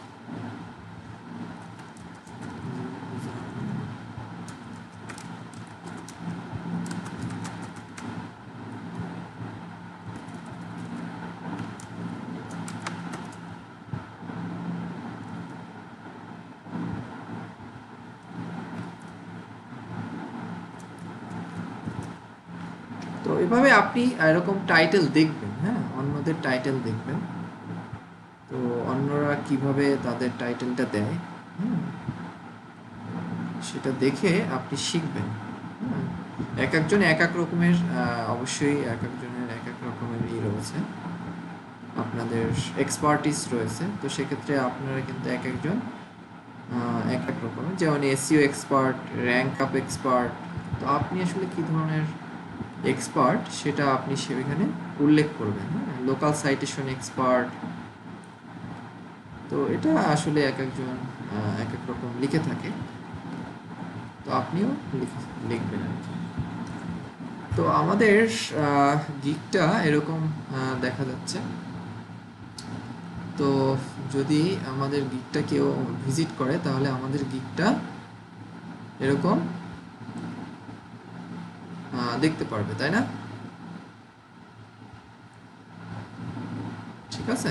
তো এভাবে আপনি এরকম টাইটেল দেখবেন। হ্যাঁ, অন্যদের টাইটেল দেখবেন, তো অন্যরা কিভাবে তাদের টাইটেলটা দেয়, সেটা দেখে আপনি শিখবেন। এক একজন এক এক রকমের, অবশ্যই এক একজনের এক এক রকমের রয়েছে, আপনাদের এক্সপার্টিস রয়েছে। তো সেক্ষেত্রে আপনারা কিন্তু এক একজন এক এক রকমের, যেমন SEO expert, rank up expert. তো আপনি আসলে কী ধরনের এক্সপার্ট সেটা আপনি সেখানে উল্লেখ করবেন। হ্যাঁ, লোকাল সাইটেশন এক্সপার্ট, তো এটা আসলে এক একজন এক এক রকম লিখে থাকে, তো আপনিও লিখবেন আর কি। তো আমাদের গিগটা এরকম দেখা যাচ্ছে। তো যদি আমাদের গিগটা কেউ ভিজিট করে, তাহলে আমাদের গিগটা এরকম দেখতে পারবে, তাই না? ঠিক আছে।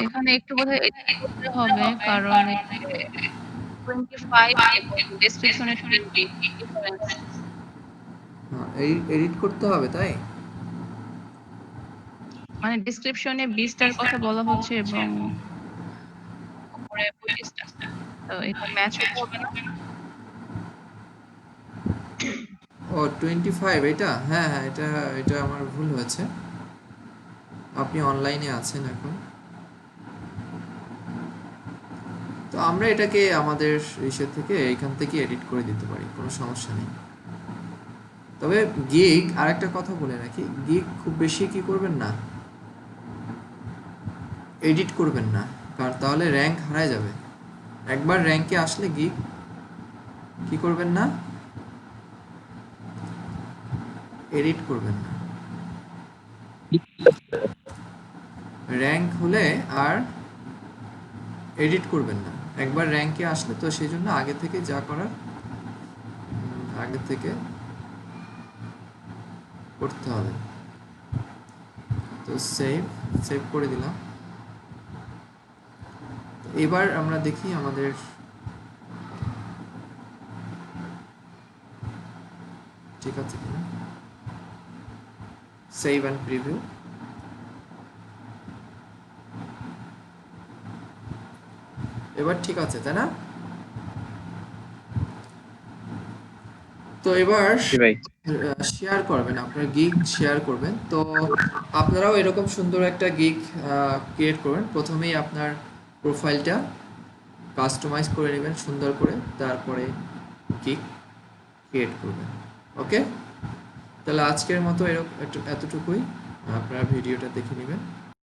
এখানে একটু বোধহয় edit করতে হবে, কারণ 25 এবং ডেসক্রিপশনে ডিফারেন্স। এডিট করতে হবে, তাই? মানে ডেসক্রিপশনে 20টার কথা বলা হচ্ছে এবং উপরে 25টা, তো এটা ম্যাচ হবে না। ও 25, এটা? হ্যাঁ হ্যাঁ, এটা আমার ভুল হয়েছে। আপনি অনলাইনে আছেন এখন, তো আমরা এটাকে আমাদের ইসের থেকে এখান থেকে এডিট করে দিতে পারি, কোনো সমস্যা নেই। তবে গিগ, আরেকটা কথা বলে রাখি, গিগ খুব বেশি কি করবেন না, এডিট করবেন না, কারণ তাহলে র্যাঙ্ক হারায় যাবে। একবার র্যাঙ্কে আসলে গিগ কি করবেন না, এডিট করবেন না। র্যাঙ্ক হলে আর এডিট করবেন না, একবার র্যাঙ্কে আসলে। তো সেই জন্য আগে থেকে যা করার আগে থেকে করতে হবে। তো সেভ করে দিলাম। এবার আমরা দেখি আমাদের ঠিক আছে কিনা। Save and preview. এবার ঠিক আছে, তাই না? তো এবার জি ভাই। শেয়ার করবেন, আপনার গিগ শেয়ার করবেন। তো আপনারাও এরকম সুন্দর একটা গিগ ক্রিয়েট করবেন। প্রথমেই আপনার প্রোফাইলটা কাস্টমাইজ করে নেবেন সুন্দর করে, তারপরে গিগ ক্রিয়েট করবেন। ওকে, তাহলে আজকের মতো এতটুকুই, আপনারা ভিডিওটা দেখে নেবেন।